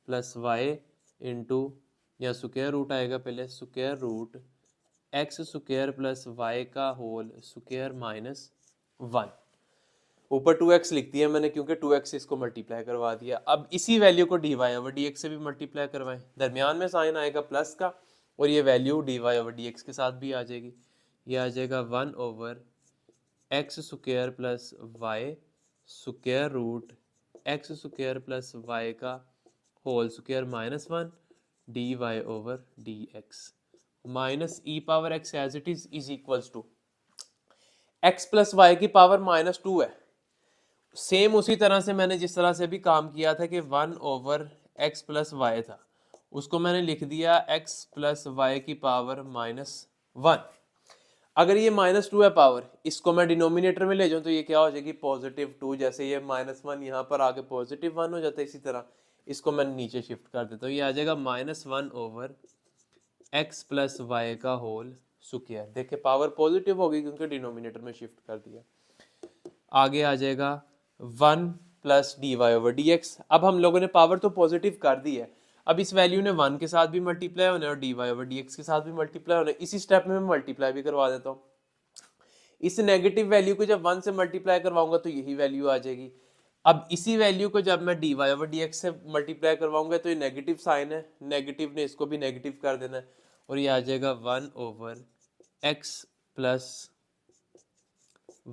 plus y into, या स्क्वायर रूट आएगा पहले, square root x square plus y का होल स्क्वायर -1। ऊपर 2x लिख दिया मैंने क्योंकि 2x से इसको मल्टीप्लाई करवा दिया। अब इसी वैल्यू को dy ओवर dx से भी मल्टीप्लाई करवाएं, दरमियान में साइन आएगा प्लस का, और ये वैल्यू dy ओवर dx के साथ भी आ जाएगी। ये आ जाएगा 1 over x square plus y square root x square plus y का whole square -1 dy over dx minus e power x as it is equals to x plus y की पावर -2 है। सेम उसी तरह से मैंने जिस तरह से भी काम किया था कि 1 ओवर x प्लस वाई था, उसको मैंने लिख दिया x प्लस वाई की पावर -1। अगर ये -2 है पावर, इसको मैं डिनोमिनेटर में ले जाऊं तो ये क्या हो जाएगी, +2। जैसे ये -1 यहाँ पर आगे +1 हो जाता है, इसी तरह इसको मैं नीचे शिफ्ट कर देता हूँ, ये आ जाएगा -1 ओवर x प्लस वाई का होल स्क्वायर। देखिए पावर पॉजिटिव होगी क्योंकि डिनोमिनेटर में शिफ्ट कर दिया। आगे आ जाएगा 1 प्लस dy ओवर dx। अब हम लोगों ने पावर तो पॉजिटिव कर दी है, अब इस वैल्यू ने 1 के साथ भी मल्टीप्लाई होना है और dy ओवर dx के साथ भी मल्टीप्लाई होना है। इसी स्टेप में मैं मल्टीप्लाई भी करवा देता हूँ। इस नेगेटिव वैल्यू को जब 1 से मल्टीप्लाई करवाऊंगा तो यही वैल्यू आ जाएगी। अब इसी वैल्यू को जब मैं dy ओवर dx से मल्टीप्लाई करवाऊंगा तो ये नेगेटिव साइन है, नेगेटिव ने इसको भी नेगेटिव कर देना है, और ये आ जाएगा 1 ओवर x प्लस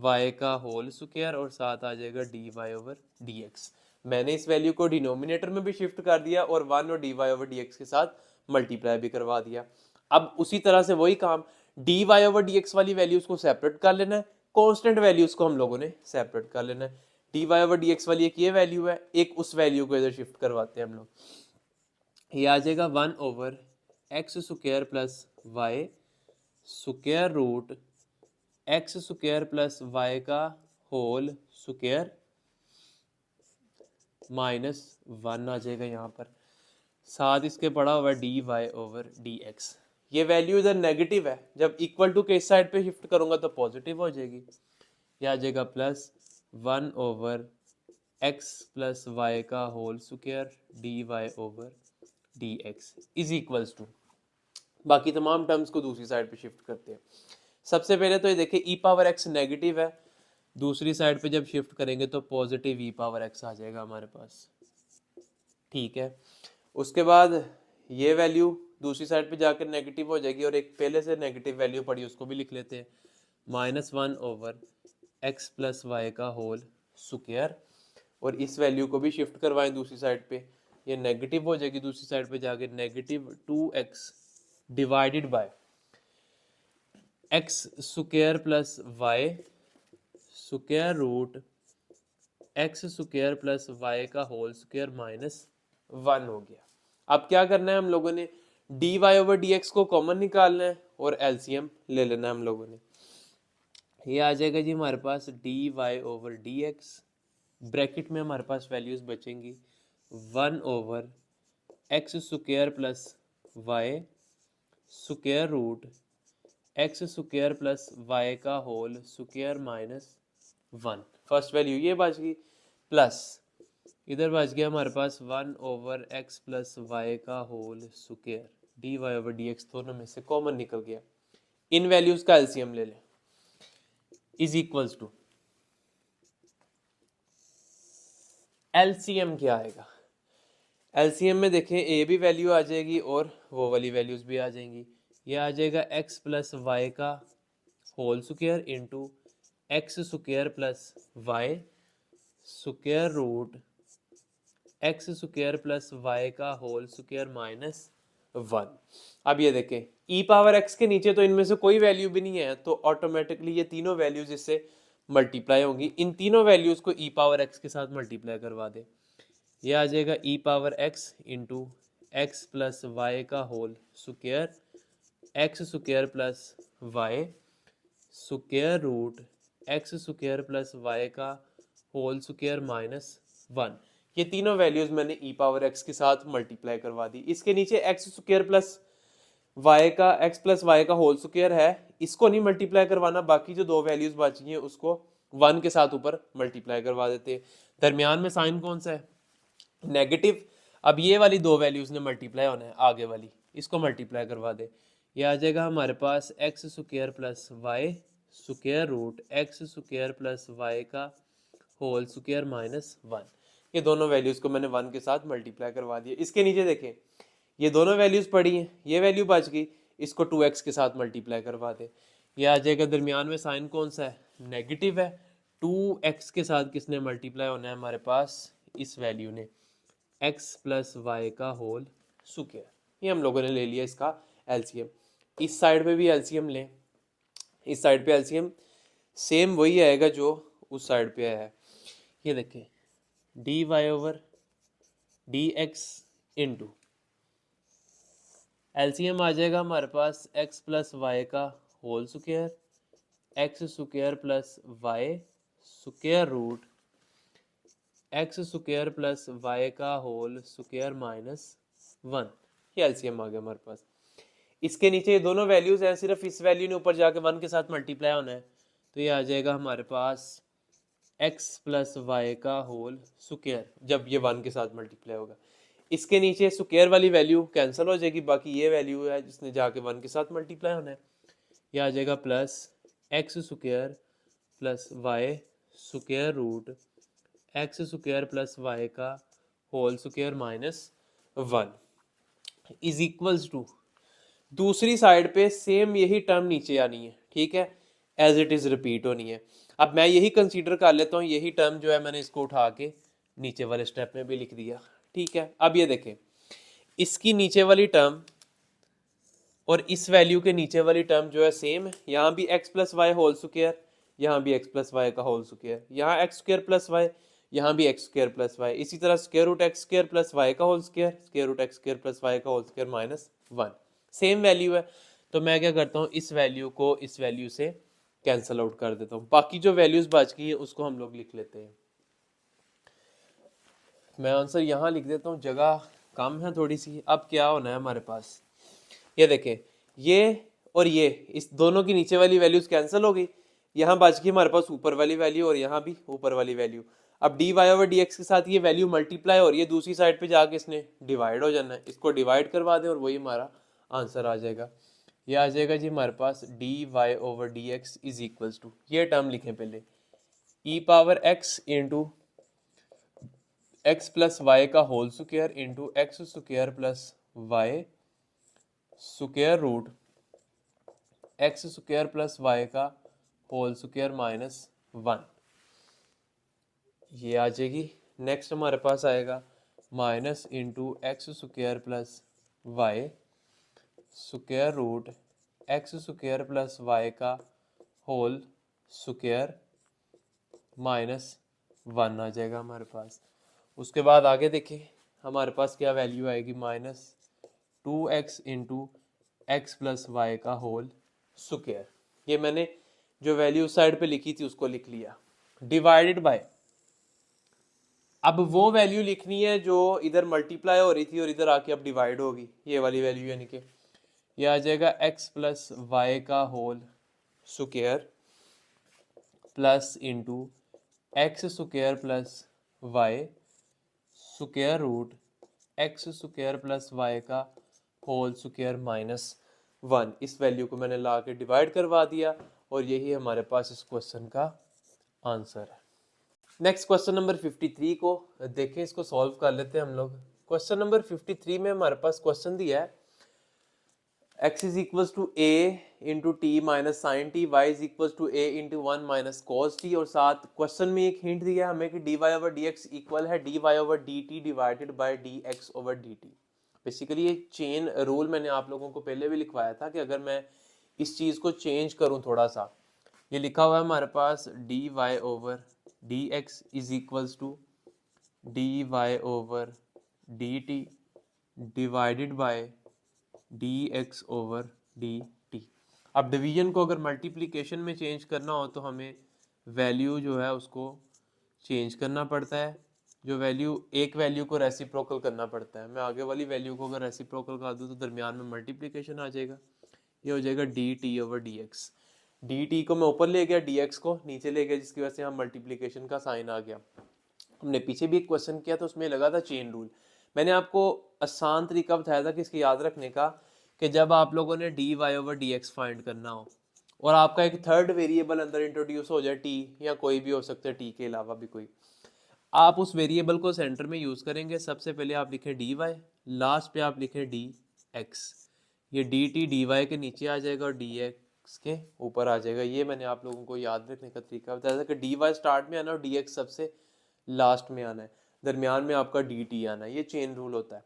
y का होल स्क्वायर और साथ आ जाएगा dy ओवर dx। मैंने इस वैल्यू को डिनोमिनेटर में भी शिफ्ट कर दिया और 1 और dy ओवर dx के साथ मल्टीप्लाई भी करवा दिया। अब उसी तरह से वही काम, dy ओवर dx वाली वैल्यूज को सेपरेट कर लेना है, कांस्टेंट वैल्यूज को हम लोगों ने सेपरेट कर लेना है। dy ओवर dx वाली एक ये वैल्यू है, एक उस वैल्यू को इधर शिफ्ट करवाते हैं हम लोग। ये आ जाएगा 1 over x square plus y square root x square plus y का होल स्क्वायर -1 आ जाएगा यहाँ पर, साथ इसके पड़ा हुआ dy ओवर dx। ये वैल्यू इधर नेगेटिव है, जब इक्वल टू के इस साइड पे शिफ्ट करूंगा तो पॉजिटिव हो जाएगी। ये आ जाएगा +1 ओवर x प्लस वाई का whole square dy over dx is equals to, बाकी तमाम टर्म्स को दूसरी साइड पे शिफ्ट करते हैं। सबसे पहले तो ये देखिए ई पावर x नेगेटिव है, दूसरी साइड पे जब शिफ्ट करेंगे तो पॉजिटिव ई पावर x आ जाएगा हमारे पास। ठीक है, उसके बाद ये वैल्यू दूसरी साइड पे जाकर नेगेटिव हो जाएगी, और एक पहले से नेगेटिव वैल्यू पड़ी उसको भी लिख लेते हैं, -1 ओवर x प्लस वाई का होल स्क्वायर, और इस वैल्यू को भी शिफ्ट करवाएं दूसरी साइड पे, ये नेगेटिव हो जाएगी दूसरी साइड पे जाके, -2x divided by x square plus y square root x square plus y का होल स्क्वायर -1 हो गया। अब क्या करना है हम लोगों ने, dy ओवर dx को कॉमन निकालना है और एलसीएम ले लेना है हम लोगों ने। ये आ जाएगा जी हमारे पास dy ओवर dx, ब्रैकेट में हमारे पास वैल्यूज बचेंगी 1 over x square plus y square root x square plus y का होल स्क्वायर -1। फर्स्ट वैल्यू ये बच गई, प्लस इधर बच गया हमारे पास 1 ओवर एक्स प्लस वाई का whole square dy over dx, दोनों में से कॉमन निकल गया। इन वैल्यूज का एलसीएम ले लें, इज इक्वल्स टू एलसीएम क्या आएगा? एलसीएम में देखें ए भी वैल्यू आ जाएगी और वो वाली वैल्यूज भी आ जाएंगी। ये आ जाएगा एक्स प्लस वाई का whole square into x square plus y square root x square plus y का होल स्क्वायर माइनस 1। अब ये देखें ई पावर एक्स के नीचे तो इनमें से कोई वैल्यू भी नहीं है, तो ऑटोमेटिकली ये तीनों वैल्यूज इससे मल्टीप्लाई होंगी। इन तीनों वैल्यूज को ई पावर एक्स के साथ मल्टीप्लाई करवा दे। ये आ जाएगा e power x into x plus y का whole square x square plus y square root x square plus y का होल स्क्वायर माइनस 1। ये तीनों वैल्यूज मैंने ई पावर एक्स के साथ मल्टीप्लाई करवा दी। इसके नीचे एक्स स्क्वायर प्लस वाई का एक्स प्लस वाई का होल स्क्वायर है, इसको नहीं मल्टीप्लाई करवाना, बाकी जो दो वैल्यूज बची हैं उसको 1 के साथ ऊपर मल्टीप्लाई करवा देते हैं। दरमियान में साइन कौन सा है? नेगेटिव। अब ये वाली दो वैल्यूज ने मल्टीप्लाई होना है, आगे वाली इसको मल्टीप्लाई करवा दे। ये आ जाएगा हमारे पास x square plus y square root x square plus y का होल स्क्वायर माइनस 1। ये दोनों वैल्यूज को मैंने 1 के साथ मल्टीप्लाई करवा दिया। इसके नीचे देखें ये दोनों वैल्यूज पड़ी हैं, ये वैल्यू बच गई, इसको 2x के साथ मल्टीप्लाई करवा दे। ये आ जाएगा दरमियान में साइन कौन सा है? नेगेटिव है। 2x के साथ किसने मल्टीप्लाई होना है हमारे पास? इस वैल्यू ने x प्लस वाई का होल स्क्वायर। ये हम लोगों ने ले लिया इसका एलसीएम। इस साइड पे भी एलसीएम लें, इस साइड पे एलसीएम सेम वही आएगा जो उस साइड पे आया है। ये देखें d y over d x into LCM आ जाएगा हमारे पास x प्लस वाई का whole square x square plus y square root x square plus y का होल स्क्वायर माइनस 1। ये एलसीएम आ गया हमारे पास। इसके नीचे ये दोनों वैल्यूज हैं, सिर्फ इस वैल्यू ने ऊपर जाके 1 के साथ मल्टीप्लाई होना है, तो ये आ जाएगा हमारे पास x प्लस वाई का होल स्क्वायर जब ये 1 के साथ मल्टीप्लाई होगा। इसके नीचे स्क्वायर वाली वैल्यू कैंसिल हो जाएगी, बाकी ये वैल्यू है जिसने जाके 1 के साथ मल्टीप्लाई होना है। ये आ जाएगा plus x square plus y square root x square plus y का whole square minus 1 is equals to, दूसरी साइड पे सेम यही टर्म नीचे आनी है, ठीक है, एज इट इज रिपीट होनी है। अब मैं यही कंसीडर कर लेता हूँ, यही टर्म जो है मैंने इसको उठा के नीचे वाले स्टेप में भी लिख दिया, ठीक है। अब ये देखें इसकी नीचे वाली टर्म और इस वैल्यू के नीचे वाली टर्म जो है सेम है। यहाँ भी x plus y whole square, यहाँ भी एक्स प्लस वाई का होल स्क्वायर, यहाँ एक्स स्क्वायर प्लस वाई, यहाँ भी एक्स स्क्वायर प्लस वाई, इसी तरह square root x square plus y का whole square, square root x square plus y का whole square minus 1, same value है। तो मैं क्या करता हूँ, इस वैल्यू को इस वैल्यू से कैंसल आउट कर देता हूँ, बाकी जो वैल्यूज बच गई है उसको हम लोग लिख लेते हैं। मैं आंसर यहाँ लिख देता हूँ, जगह कम है थोड़ी सी। अब क्या होना है हमारे पास, ये देखें ये और ये इस दोनों की नीचे वाली वैल्यूज कैंसिल हो गई, यहाँ बच गई हमारे पास ऊपर वाली वैल्यू और यहाँ भी ऊपर वाली वैल्यू। अब d y over d x के साथ ये वैल्यू मल्टीप्लाई हो रही है, दूसरी साइड पे जाके इसने डिवाइड हो जाना है, इसको डिवाइड करवा दें और वही हमारा आंसर आ जाएगा। ये आ जाएगा जी हमारे पास d y over d x is equals to, ये टर्म लिखें पहले, e power x into x plus y का whole square into x square plus y square root x square plus y का होल स्क्वायर माइनस 1, ये आ जाएगी। नेक्स्ट हमारे पास आएगा minus into x square plus y square root x square plus y का होल स्क्वायर माइनस 1 आ जाएगा हमारे पास। उसके बाद आगे देखें हमारे पास क्या वैल्यू आएगी, minus 2x into x plus y का होल स्क्वायर। ये मैंने जो वैल्यू साइड पे लिखी थी उसको लिख लिया, डिवाइडेड बाय, अब वो वैल्यू लिखनी है जो इधर मल्टीप्लाई हो रही थी और इधर आके अब डिवाइड होगी, ये वाली वैल्यू, यानी कि ये आ जाएगा x प्लस वाई का whole square plus into x square plus y square root x square plus y का होल स्क्वायर माइनस 1। इस वैल्यू को मैंने ला के डिवाइड करवा दिया और यही हमारे पास इस क्वेश्चन का आंसर है। नेक्स्ट क्वेश्चन नंबर 53 को देखें, इसको सॉल्व कर लेते हैं हम लोग। क्वेश्चन नंबर 53 में हमारे पास क्वेश्चन दिया है x is equals to a into t minus sine t, y is equals to a into one minus cos t, और साथ क्वेश्चन में एक हिंट दिया है हमें कि dy ओवर dx इक्वल है dy over dt divided by dx over dt। Basically ये चेन रूल मैंने आप लोगों को पहले भी लिखवाया था कि अगर मैं इस चीज को चेंज करूं थोड़ा सा, ये लिखा हुआ है हमारे पास dy over dx is equals to dy over dt divided by dx over dt। अब डिवीजन को अगर मल्टीप्लिकेशन में चेंज करना हो तो हमें वैल्यू जो है उसको चेंज करना पड़ता है, जो वैल्यू एक वैल्यू को रेसिप्रोकल करना पड़ता है। मैं आगे वाली वैल्यू को अगर रेसिप्रोकल कर दूं तो दरमियान में मल्टीप्लिकेशन आ जाएगा, ये हो जाएगा dt ओवर dx। dt को मैं ऊपर ले गया, dx को नीचे ले गया, जिसकी वजह से यहाँ मल्टीप्लिकेशन का साइन आ गया। हमने पीछे भी एक क्वेश्चन किया तो उसमें लगा था चेन रूल। मैंने आपको आसान तरीका बताया था कि इसके याद रखने का, कि जब आप लोगों ने dy ओवर dx फाइंड करना हो और आपका एक थर्ड वेरिएबल अंदर इंट्रोड्यूस हो जाए t, या कोई भी हो सकता है t के अलावा भी कोई, आप उस वेरिएबल को सेंटर में यूज करेंगे। सबसे पहले आप लिखें dy, लास्ट पे आप लिखें dx, ये dt dy के नीचे आ जाएगा और dx के ऊपर आ जाएगा। ये मैंने आप लोगों को याद रखने का तरीका बताया था कि dy स्टार्ट में आना और dx सबसे लास्ट में आना है, दरमियान में आपका dt आना है। ये चेन रूल होता है।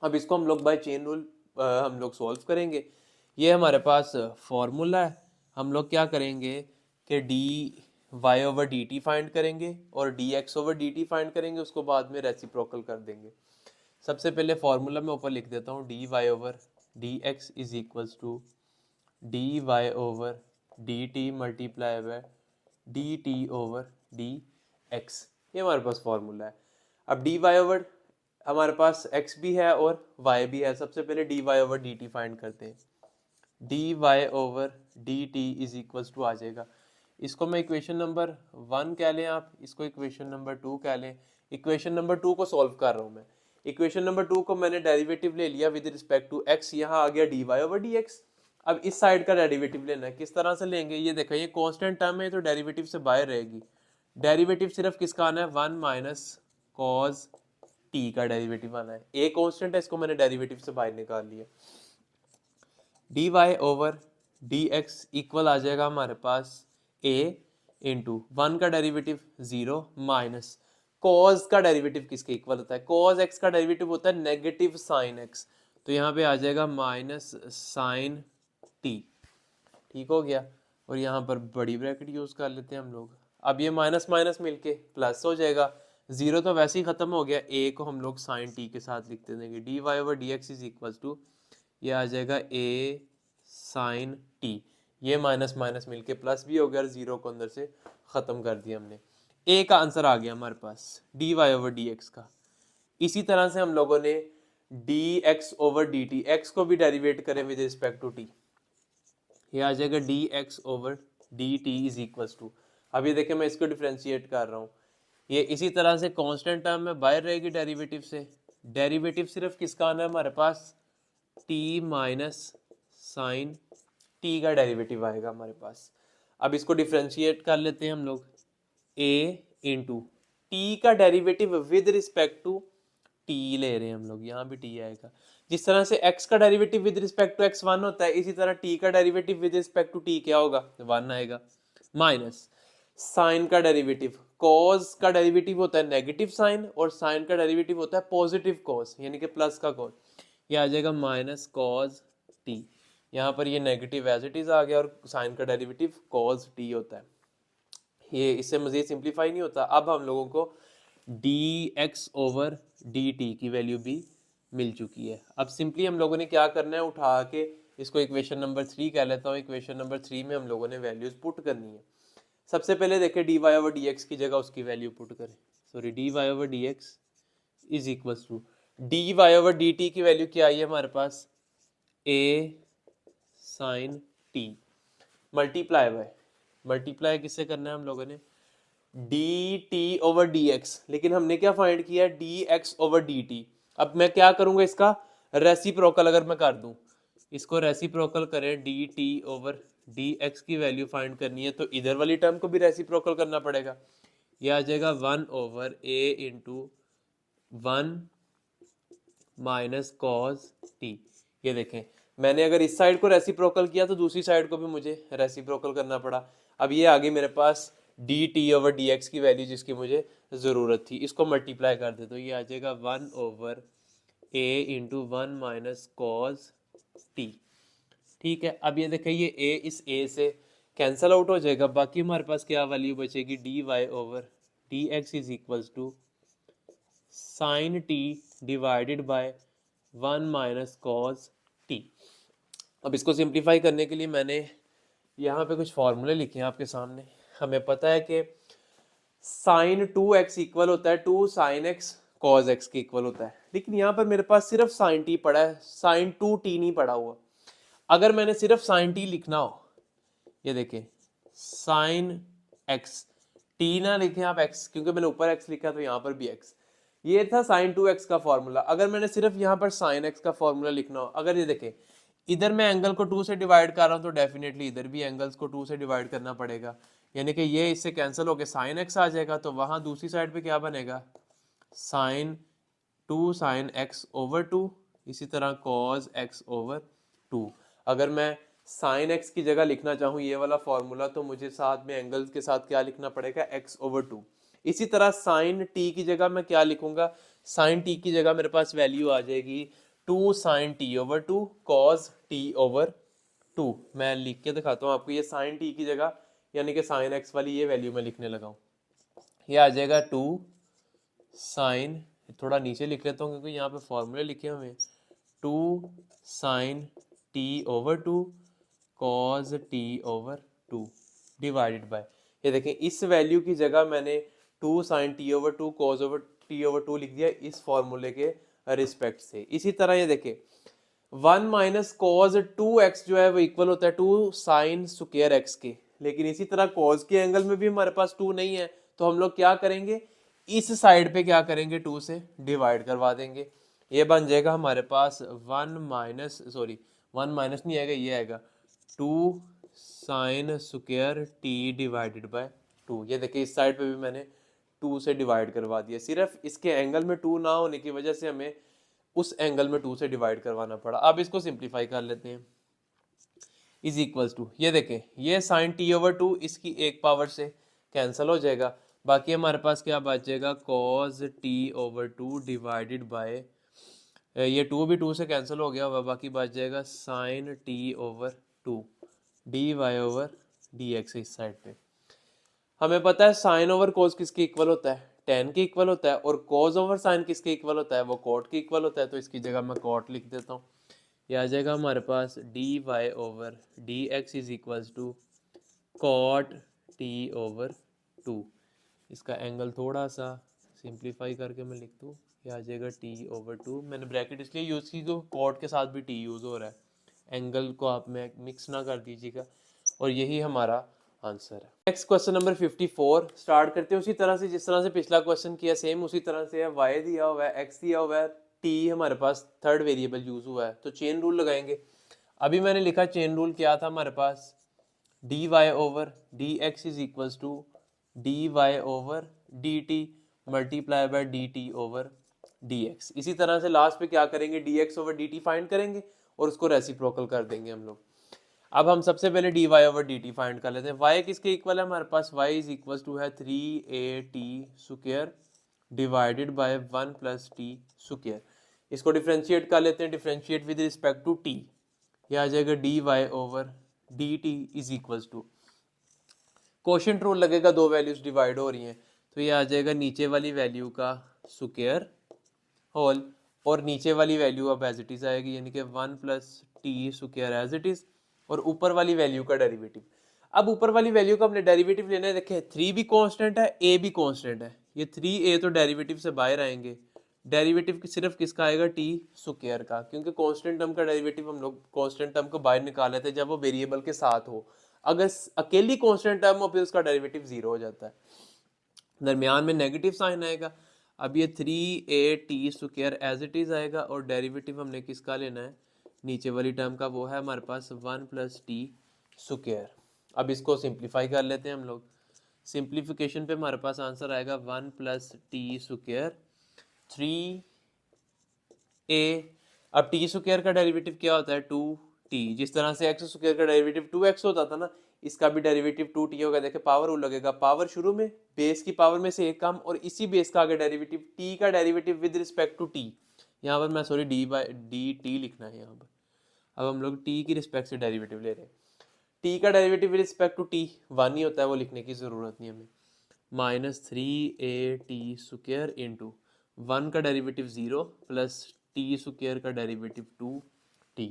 अब इसको हम लोग बाय चेन रूल हम लोग सॉल्व करेंगे। ये हमारे पास फॉर्मूला है। हम लोग क्या करेंगे कि dy ओवर dt फाइंड करेंगे और dx ओवर dt फाइंड करेंगे, उसको बाद में रेसिप्रोकल कर देंगे। सबसे पहले फॉर्मूला मैं ऊपर लिख देता हूँ, dy over dx is equals to dy over dt multiply by dt over dx। ये हमारे पास फॉर्मूला है। अब dy ओवर हमारे पास x भी है और y भी है। सबसे पहले dy ओवर dt फाइंड करते हैं। dy over dt is equals to आ जाएगा, इसको मैं इक्वेशन नंबर 1 कह लें, आप इसको इक्वेशन नंबर 2 कह लें। इक्वेशन नंबर 2 को सॉल्व कर रहा हूँ मैं। इक्वेशन नंबर 2 को मैंने डेरिवेटिव ले लिया विद रिस्पेक्ट टू x, यहाँ आ गया dy ओवर dx। अब इस साइड का डेरिवेटिव लेना है। किस तरह से लेंगे, ये देखो, ये कांस्टेंट टर्म है तो डेरिवेटिव से बाहर रहेगी। डेरिवेटिव सिर्फ किसका आना है, 1 माइनस कॉज टी का डेरिवेटिव आना है। ए कांस्टेंट है, इसको मैंने डेरिवेटिव से बाहर निकाल लिया। dy ओवर dx इक्वल आ जाएगा हमारे पास a इंटू 1 का डेरिवेटिव 0 माइनस कॉज का डेरिवेटिव किसके इक्वल होता है, कॉज x का डेरिवेटिव होता है नेगेटिव साइन x, तो यहाँ पे आ जाएगा माइनस साइन t। ठीक हो गया, और यहाँ पर बड़ी ब्रैकेट यूज कर लेते हैं हम लोग। अब ये माइनस माइनस मिलके प्लस हो जाएगा, जीरो तो वैसे ही खत्म हो गया, a को हम लोग साइन t के साथ लिखते देंगे। dy over dx is equal to, ये आ जाएगा a साइन t, ये माइनस माइनस मिलके प्लस भी हो गया और जीरो को अंदर से खत्म कर दिया हमने। a का आंसर आ गया हमारे पास dy ओवर dx का। इसी तरह से हम लोगों ने dx ओवर dt, x को भी डेरिवेट करें विद रिस्पेक्ट टू t, ये आ जाएगा dx over dt is equal to, अब ये देखें मैं इसको डिफ्रेंशिएट कर रहा हूँ, ये इसी तरह से कांस्टेंट टर्म में बाहर रहेगी डेरिवेटिव से। डेरिवेटिव सिर्फ किसका आना है हमारे पास, t माइनस साइन t का डेरिवेटिव आएगा हमारे पास। अब इसको डिफ्रेंशिएट कर लेते हैं हम लोग, a इंटू टी का derivative with respect to t ले रहे हैं हम लोग, यहाँ भी t आएगा। जिस तरह से x का derivative with respect to x 1 होता है, इसी तरह t का derivative with respect to t क्या होगा, 1 आएगा। माइनस साइन का डेरिवेटिव, कॉस का डेरिवेटिव होता है नेगेटिव साइन और साइन का डेरिवेटिव होता है पॉजिटिव कॉस, यानी कि प्लस का कॉस, ये आ जाएगा माइनस कॉस टी। यहाँ पर ये नेगेटिव एज इट इज आ गया और साइन का डेरिवेटिव कॉस टी होता है। ये इससे मजीद सिंप्लीफाई नहीं होता। अब हम लोगों को dx ओवर dt की वैल्यू भी मिल चुकी है। अब सिंपली हम लोगों ने क्या करना है, उठा के इसको इक्वेशन नंबर 3 कह लेता हूँ। इक्वेशन नंबर 3 में हम लोगों ने वैल्यूज पुट करनी है। सबसे पहले देखें dy ओवर dx की जगह उसकी वैल्यू पुट करें, sorry dy over dx is equal to dy over dt की वैल्यू क्या आई है हमारे पास, a sine t multiply by, multiply किससे करना है हम लोगों ने, dt ओवर dx, लेकिन हमने क्या फाइंड किया है, dx ओवर dt। अब मैं क्या करूंगा, इसका रेसिप्रोकल अगर मैं कर दूं, इसको रेसिप्रोकल करें, dt ओवर dx की वैल्यू फाइंड करनी है तो इधर वाली टर्म को भी रेसिप्रोकल करना पड़ेगा। ये आ जाएगा 1/a into 1 minus cos T. ये देखें, मैंने अगर इस साइड को रेसिप्रोकल किया तो दूसरी साइड को भी मुझे रेसिप्रोकल करना पड़ा। अब ये आ गई मेरे पास d t over d x की वैल्यू जिसकी मुझे ज़रूरत थी, इसको मल्टीप्लाई कर दे तो ये आ जाएगा 1/a into 1 minus cos T. ठीक है, अब ये देखें, ये a इस a से कैंसल आउट हो जाएगा, बाकी हमारे पास क्या वैल्यू बचेगी, d y over d x is equals to sine t divided by 1 minus cos t. अब इसको सिंप्लीफाई करने के लिए मैंने यहाँ पे कुछ फॉर्मूले लिखे हैं आपके सामने। हमें पता है कि साइन 2x इक्वल होता है 2 साइन एक्स कॉज एक्स के इक्वल होता है, लेकिन यहाँ पर मेरे पास सिर्फ साइन टी पड़ा है, साइन 2t नहीं पड़ा हुआ। अगर मैंने सिर्फ साइन टी लिखना हो, ये देखें साइन एक्स, टी ना लिखें आप एक्स, क्योंकि मैंने ऊपर एक्स लिखा तो यहाँ पर भी एक्स। ये था साइन 2x का फॉर्मूला। अगर मैंने सिर्फ यहाँ पर साइन एक्स का फॉर्मूला लिखना हो, अगर ये देखें इधर मैं एंगल को 2 से डिवाइड कर रहा हूँ तो डेफिनेटली इधर भी एंगल्स को 2 से डिवाइड करना पड़ेगा, यानी कि ये इससे कैंसिल होकर साइन एक्स आ जाएगा, तो वहाँ दूसरी साइड पे क्या बनेगा, साइन 2 साइन एक्स ओवर 2, इसी तरह कॉज एक्स ओवर 2। अगर मैं साइन एक्स की जगह लिखना चाहूँ ये वाला फॉर्मूला, तो मुझे साथ में एंगल्स के साथ क्या लिखना पड़ेगा, एक्स ओवर 2। इसी तरह साइन टी की जगह मैं क्या लिखूंगा, साइन टी की जगह मेरे पास वैल्यू आ जाएगी 2 sine t over 2 cos t over 2। मैं लिख के दिखाता हूँ आपको, ये साइन टी की जगह यानी कि साइन एक्स वाली ये वैल्यू मैं लिखने लगा हूँ। ये आ जाएगा 2 साइन, थोड़ा नीचे लिख लेता हूँ क्योंकि यहाँ पे फॉर्मूले लिखे हुए हैं, 2 sine t over 2 cos t over 2 divided by, ये देखें इस वैल्यू की जगह मैंने 2 sine t over 2 cos over t over 2 लिख दिया इस फॉर्मूले के रिस्पेक्ट से। इसी तरह ये देखें 1 माइनस कॉज 2x जो है वो इक्वल होता है 2 साइन स्क्वायर एक्स के, लेकिन इसी तरह कॉज के एंगल में भी हमारे पास 2 नहीं है, तो हम लोग क्या करेंगे, इस साइड पे क्या करेंगे, 2 से डिवाइड करवा देंगे। ये बन जाएगा हमारे पास 1 माइनस नहीं आएगा, ये आएगा 2 sine square T divided bye 2। ये देखिए इस साइड पे भी मैंने 2 से डिवाइड करवा दिया, सिर्फ इसके एंगल में 2 ना होने की वजह से हमें उस एंगल में 2 से डिवाइड करवाना पड़ा। अब इसको सिंप्लीफाई कर लेते हैं, इज इक्वल्स टू, ये देखें ये साइन टी ओवर 2 इसकी एक पावर से कैंसिल हो जाएगा, बाकी हमारे पास क्या बच जाएगा, cause t over 2 divided by, ये 2 भी 2 से कैंसिल हो गया हुआ, बाकी बच जाएगा sine t over 2 d y over d x. इस साइड पे हमें पता है साइन ओवर कोस किसके इक्वल होता है, टेन के इक्वल होता है, और कोस ओवर साइन किसके इक्वल होता है, वो कॉट के इक्वल होता है, तो इसकी जगह मैं कॉट लिख देता हूँ। ये आ जाएगा हमारे पास d y over d x is equals to cot t over 2। इसका एंगल थोड़ा सा सिंप्लीफाई करके मैं लिख दूँ, ये आ जाएगा टी ओवर 2। मैंने ब्रैकेट इसलिए यूज़ की क्योंकि कॉट के साथ भी टी यूज़ हो रहा है, एंगल को आप में मिक्स ना कर दीजिएगा, और यही हमारा आंसर है। नेक्स्ट क्वेश्चन नंबर 54 स्टार्ट करते हैं उसी तरह से जिस तरह से पिछला क्वेश्चन किया, सेम उसी तरह से है। y दिया हुआ है, x दिया हुआ है, t हमारे पास थर्ड वेरिएबल यूज हुआ है, तो चेन रूल लगाएंगे। अभी मैंने लिखा चेन रूल क्या था हमारे पास, dy over dx is equals to dy over dt multiply by dt over dx। इसी तरह से लास्ट पे क्या करेंगे, dx ओवर dt फाइंड करेंगे और उसको रेसिप्रोकल कर देंगे हम लोग। अब हम सबसे पहले d y over d t find कर लेते हैं। y किसके इक्वल है हमारे पास, y इज इक्वल टू है 3at square divided by 1 plus t square. इसको डिफ्रेंशिएट कर लेते हैं, differentiate with respect to t, यह आ जाएगा d y over d t is equal to, quotient rule लगेगा, दो वैल्यूज डिवाइड हो रही हैं, तो ये आ जाएगा नीचे वाली वैल्यू का स्क्वायर होल और नीचे वाली वैल्यू अब एज इट इज आएगी, यानी कि 1 plus t square as it is, और ऊपर वाली वैल्यू का डेरिवेटिव। अब ऊपर वाली वैल्यू का हमने डेरिवेटिव लेना है, देखें 3 भी कांस्टेंट है, a भी कांस्टेंट है, ये 3a तो डेरिवेटिव से बाहर आएंगे, डेरिवेटिव सिर्फ किसका आएगा, टी स्क्वायर का, क्योंकि कांस्टेंट टर्म का डेरिवेटिव हम लोग कांस्टेंट टर्म को बाहर निकाल लेते हैं जब वो वेरिएबल के साथ हो। अगर अकेली कांस्टेंट टर्म हो फिर उसका डेरिवेटिव 0 हो जाता है, दरमियान में नेगेटिव साइन आएगा। अब ये 3at square as it is आएगा, और डेरिवेटिव हमने किसका लेना है, नीचे वाली टर्म का, वो है हमारे पास 1 प्लस टी स्क्वायर। अब इसको सिंप्लीफाई कर लेते हैं हम लोग, सिंप्लीफिकेशन पे हमारे पास आंसर आएगा 1 प्लस टी स्क्वायर 3a। अब टी स्क्वायर का डेरिवेटिव क्या होता है 2t। जिस तरह से एक्स स्क्वायर का डेरिवेटिव 2x होता था ना, इसका भी डेरिवेटिव 2t होगा। देखिए पावर लगेगा, पावर शुरू में बेस की पावर में से एक कम और इसी बेस का आगे डेरिवेटिव t का derivative with respect to t। यहाँ पर मैं सॉरी dt लिखना है यहाँ पर। अब हम लोग t की रिस्पेक्ट से डेरिवेटिव ले रहे हैं। t का derivative with respect to t 1 ही होता है, वो लिखने की ज़रूरत नहीं हमें। -3at स्क्वायर इंटू 1 का डेरिवेटिव 0 प्लस टी स्क्वायर का derivative 2t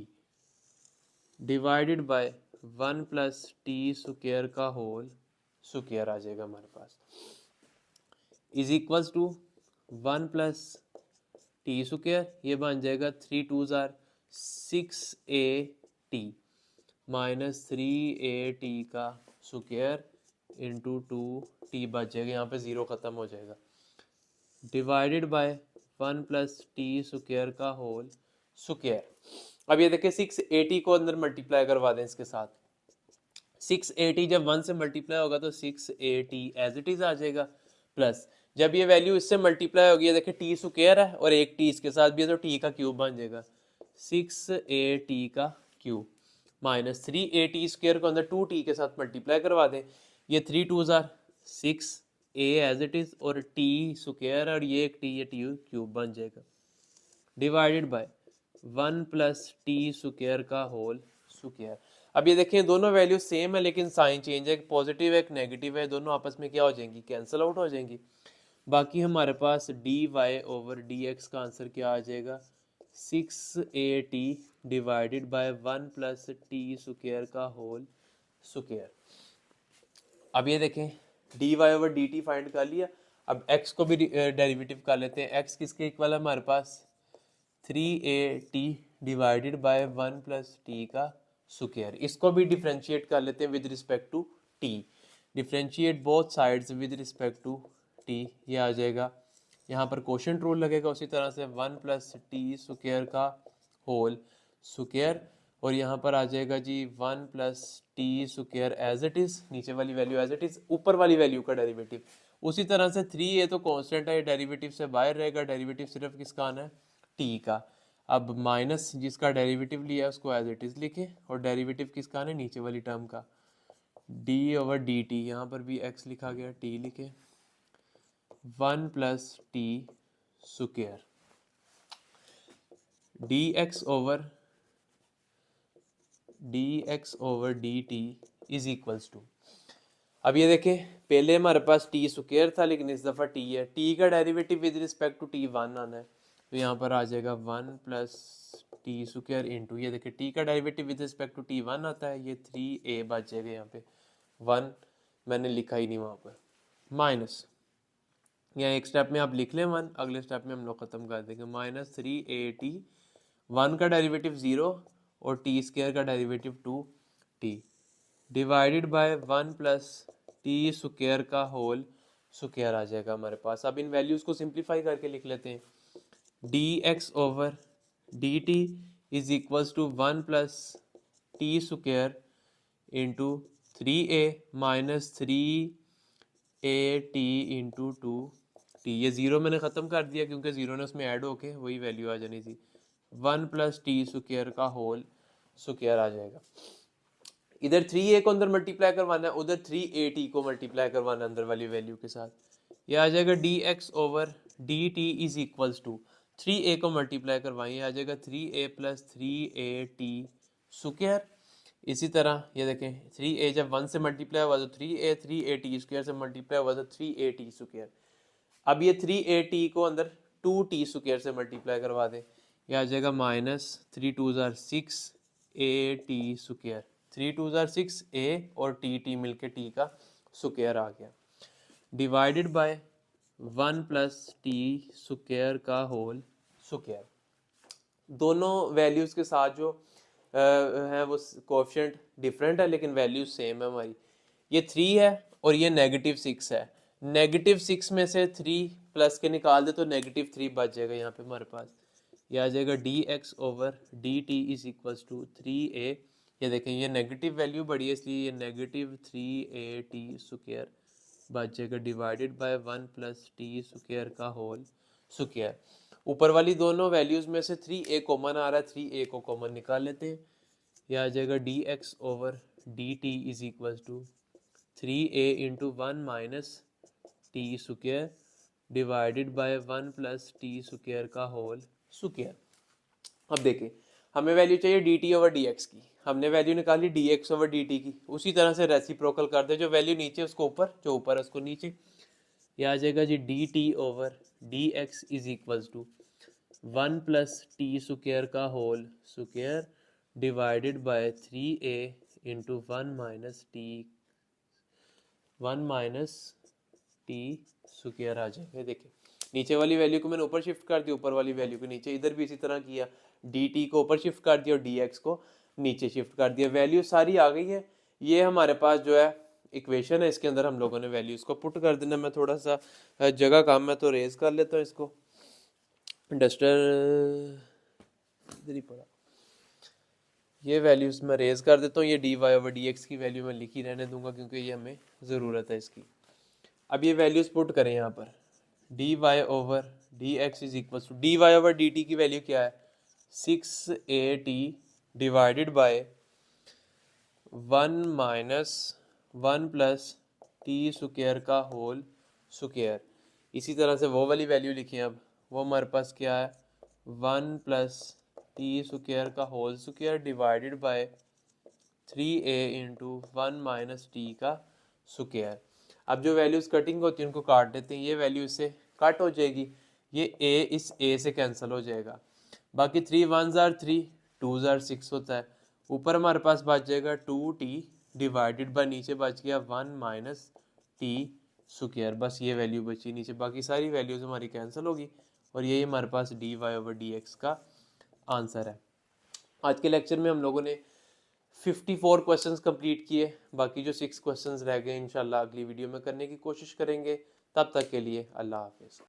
divided by 1 plus t square का होल स्क्वायर आ जाएगा हमारे पास, is equals to 1 plus t square, ये बन जाएगा 3 2 ज़ार 6at -3at का स्क्वायर इंटू 2t बच जाएगा, यहाँ पे 0 ख़त्म हो जाएगा, divided by 1 plus t square का होल स्क्वायर। अब ये देखिए 680 को अंदर मल्टीप्लाई करवा दें इसके साथ। 680 जब 1 से मल्टीप्लाई होगा तो 680 एज इट इज़ आ जाएगा, प्लस जब ये वैल्यू इससे मल्टीप्लाई होगी, देखिए टी स्क्वायर है और एक टी इसके साथ भी है तो टी का क्यूब बन जाएगा 6at का क्यूब माइनस 3at स्क्वायर को अंदर 2t के साथ मल्टीप्लाई करवा दें। ये 3 2 ज़ार 6a एज इट इज़ और टी स्क्वायर और ये एक टी, ये टी क्यूब बन जाएगा, divided by 1 plus t square का होल स्क्वायर। अब ये देखें दोनों वैल्यू सेम है लेकिन साइन चेंज है, एक पॉजिटिव है एक नेगेटिव है, दोनों आपस में क्या हो जाएंगी, कैंसिल आउट हो जाएंगी। बाकी हमारे पास dy/dx का आंसर क्या आ जाएगा 6at divided by 1 plus t square का होल स्क्वायर। अब ये देखें dy/dt फाइंड कर लिया। अब x को भी डेरिवेटिव कर लेते हैं। x किसके इक्वल है हमारे पास 3at divided by 1 plus t का स्क्वायर। इसको भी डिफ्रेंशिएट कर लेते हैं with respect to t। Differentiate both sides with respect to t, ये आ जाएगा। यहाँ पर कोशेंट रूल लगेगा उसी तरह से 1 प्लस टी स्क्वायर का होल स्क्वायर और यहाँ पर आ जाएगा जी 1 plus t square as it is, नीचे वाली वैल्यू एज इट इज़, ऊपर वाली वैल्यू का डेरिवेटिव। उसी तरह से 3a तो कांस्टेंट है, डेरिवेटिव से बाहर रहेगा, डेरिवेटिव सिर्फ किसका आना है t का। अब माइनस जिसका डेरिवेटिव लिया है उसको एज इट इज़ लिखे और डेरिवेटिव किसका आना है नीचे वाली टर्म का d/dt, यहाँ पर भी x लिखा गया t लिखे 1 plus t square dx over dt is equals to. अब ये देखें पहले हमारे पास टी स्क्वायर था लेकिन इस दफ़ा टी है, टी का derivative with respect to t 1 आना है तो यहाँ पर आ जाएगा 1 प्लस टी स्क्वायर इंटू, ये देखिए टी का derivative with respect to t 1 आता है, ये 3a बच जाएगा, यहाँ पे 1 मैंने लिखा ही नहीं वहाँ पर, माइनस या एक स्टेप में आप लिख लें 1, अगले स्टेप में हम लोग ख़त्म कर देंगे -3at 1 का डेरिवेटिव 0 और टी स्क्वायर का derivative 2t divided by 1 plus t square का होल स्क्वायर आ जाएगा हमारे पास। अब इन वैल्यूज़ को सिंप्लीफाई करके लिख लेते हैं dx/dt is equals to 1 plus t square into 3a minus 3at into 2t, ये 0 मैंने ख़त्म कर दिया क्योंकि 0 ने उसमें ऐड होके वही वैल्यू आ जानी थी, 1 प्लस टी स्क्वायर का होल स्क्वायर आ जाएगा। इधर 3a को अंदर मल्टीप्लाई करवाना है, उधर 3at को मल्टीप्लाई करवाना है अंदर वाली वैल्यू के साथ, ये आ जाएगा dx/dt is equals to 3a को मल्टीप्लाई करवाइए आ जाएगा 3a प्लस 3at स्क्वायर। इसी तरह ये देखें 3a जब 1 से मल्टीप्लाई हुआ तो 3a 3at स्क्वायर से मल्टीप्लाई हुआ तो 3at स्क्वायर। अब ये 3at को अंदर 2t स्क्वायर से मल्टीप्लाई करवा दें, ये आ जाएगा -3 2 ज़ार 6at स्क्वायर, 3 2 ज़ार 6a और t मिलके t का स्क्वायर आ गया, divided by 1 plus t square का होल स्क्वायर। दोनों वैल्यूज़ के साथ जो है वो कोएफिशिएंट डिफरेंट है लेकिन वैल्यू सेम है हमारी, ये 3 है और ये -6 है। -6 में से 3 प्लस के निकाल दे तो -3 बच जाएगा, यहाँ पे हमारे पास ये आ जाएगा dx/dt is equals to 3a, ये देखें ये नेगेटिव वैल्यू बढ़ी है इसलिए ये -3at स्क्वायर बच जाएगा divided by 1 plus t square का होल स्क्वायर। ऊपर वाली दोनों वैल्यूज में से 3a कॉमन आ रहा है, 3a को कॉमन निकाल लेते हैं। यह आ जाएगा dx over dt is equal to 3a into 1 minus t square divided by 1 plus t square का होल स्क्वायर। अब देखें, हमें वैल्यू चाहिए dt ओवर dx की, हमने वैल्यू निकाली dx ओवर dt की। उसी तरह से रेसिप्रोकल कर दे, जो वैल्यू नीचे उसको ऊपर, जो ऊपर है उसको नीचे। यह आ जाएगा जी dt over dx is equal to 1 plus t square का whole square divided by 3a into 1 minus t square आ जाएगा। देखिए नीचे वाली वैल्यू को मैंने ऊपर शिफ्ट कर दिया, ऊपर वाली वैल्यू को नीचे। इधर भी इसी तरह किया, dt को ऊपर शिफ्ट कर दिया और dx को नीचे शिफ्ट कर दिया। वैल्यू सारी आ गई है। ये हमारे पास जो है इक्वेशन है, इसके अंदर हम लोगों ने वैल्यूज को पुट कर देना। मैं थोड़ा सा जगह काम है तो रेज कर लेता हूँ इसको, डस्टर इधर ही पड़ा। ये वैल्यूज मैं रेज कर देता हूँ। ये dy ओवर dx की वैल्यू मैं लिखी रहने दूंगा क्योंकि ये हमें ज़रूरत है इसकी। अब ये वैल्यूज पुट करें यहाँ पर, dy over dx is equal to dy over dt की वैल्यू क्या है 6at divided by 1 minus 1 plus t square का होल स्क्वायर। इसी तरह से वो वाली वैल्यू लिखी। अब वो हमारे पास क्या है 1 प्लस टी स्क्वायर का whole square divided by 3a into 1 minus t का स्क्वायर। अब जो वैल्यूज कटिंग होती है उनको काट देते हैं। ये वैल्यू इससे कट हो जाएगी, ये a इस a से कैंसिल हो जाएगा। बाकी 3 1s आर 3, 2s आर 6 होता है। ऊपर हमारे पास बच जाएगा 2t डिवाइडेड बाय नीचे बच गया 1 माइनस टी स्क्वायर। बस ये वैल्यू बची नीचे, बाकी सारी वैल्यूज हमारी कैंसिल होगी और यही हमारे पास dy ओवर dx का आंसर है। आज के लेक्चर में हम लोगों ने 54 क्वेश्चंस कंप्लीट किए। बाकी जो 6 क्वेश्चंस रह गए इंशाल्लाह अगली वीडियो में करने की कोशिश करेंगे। तब तक के लिए अल्लाह हाफिज़।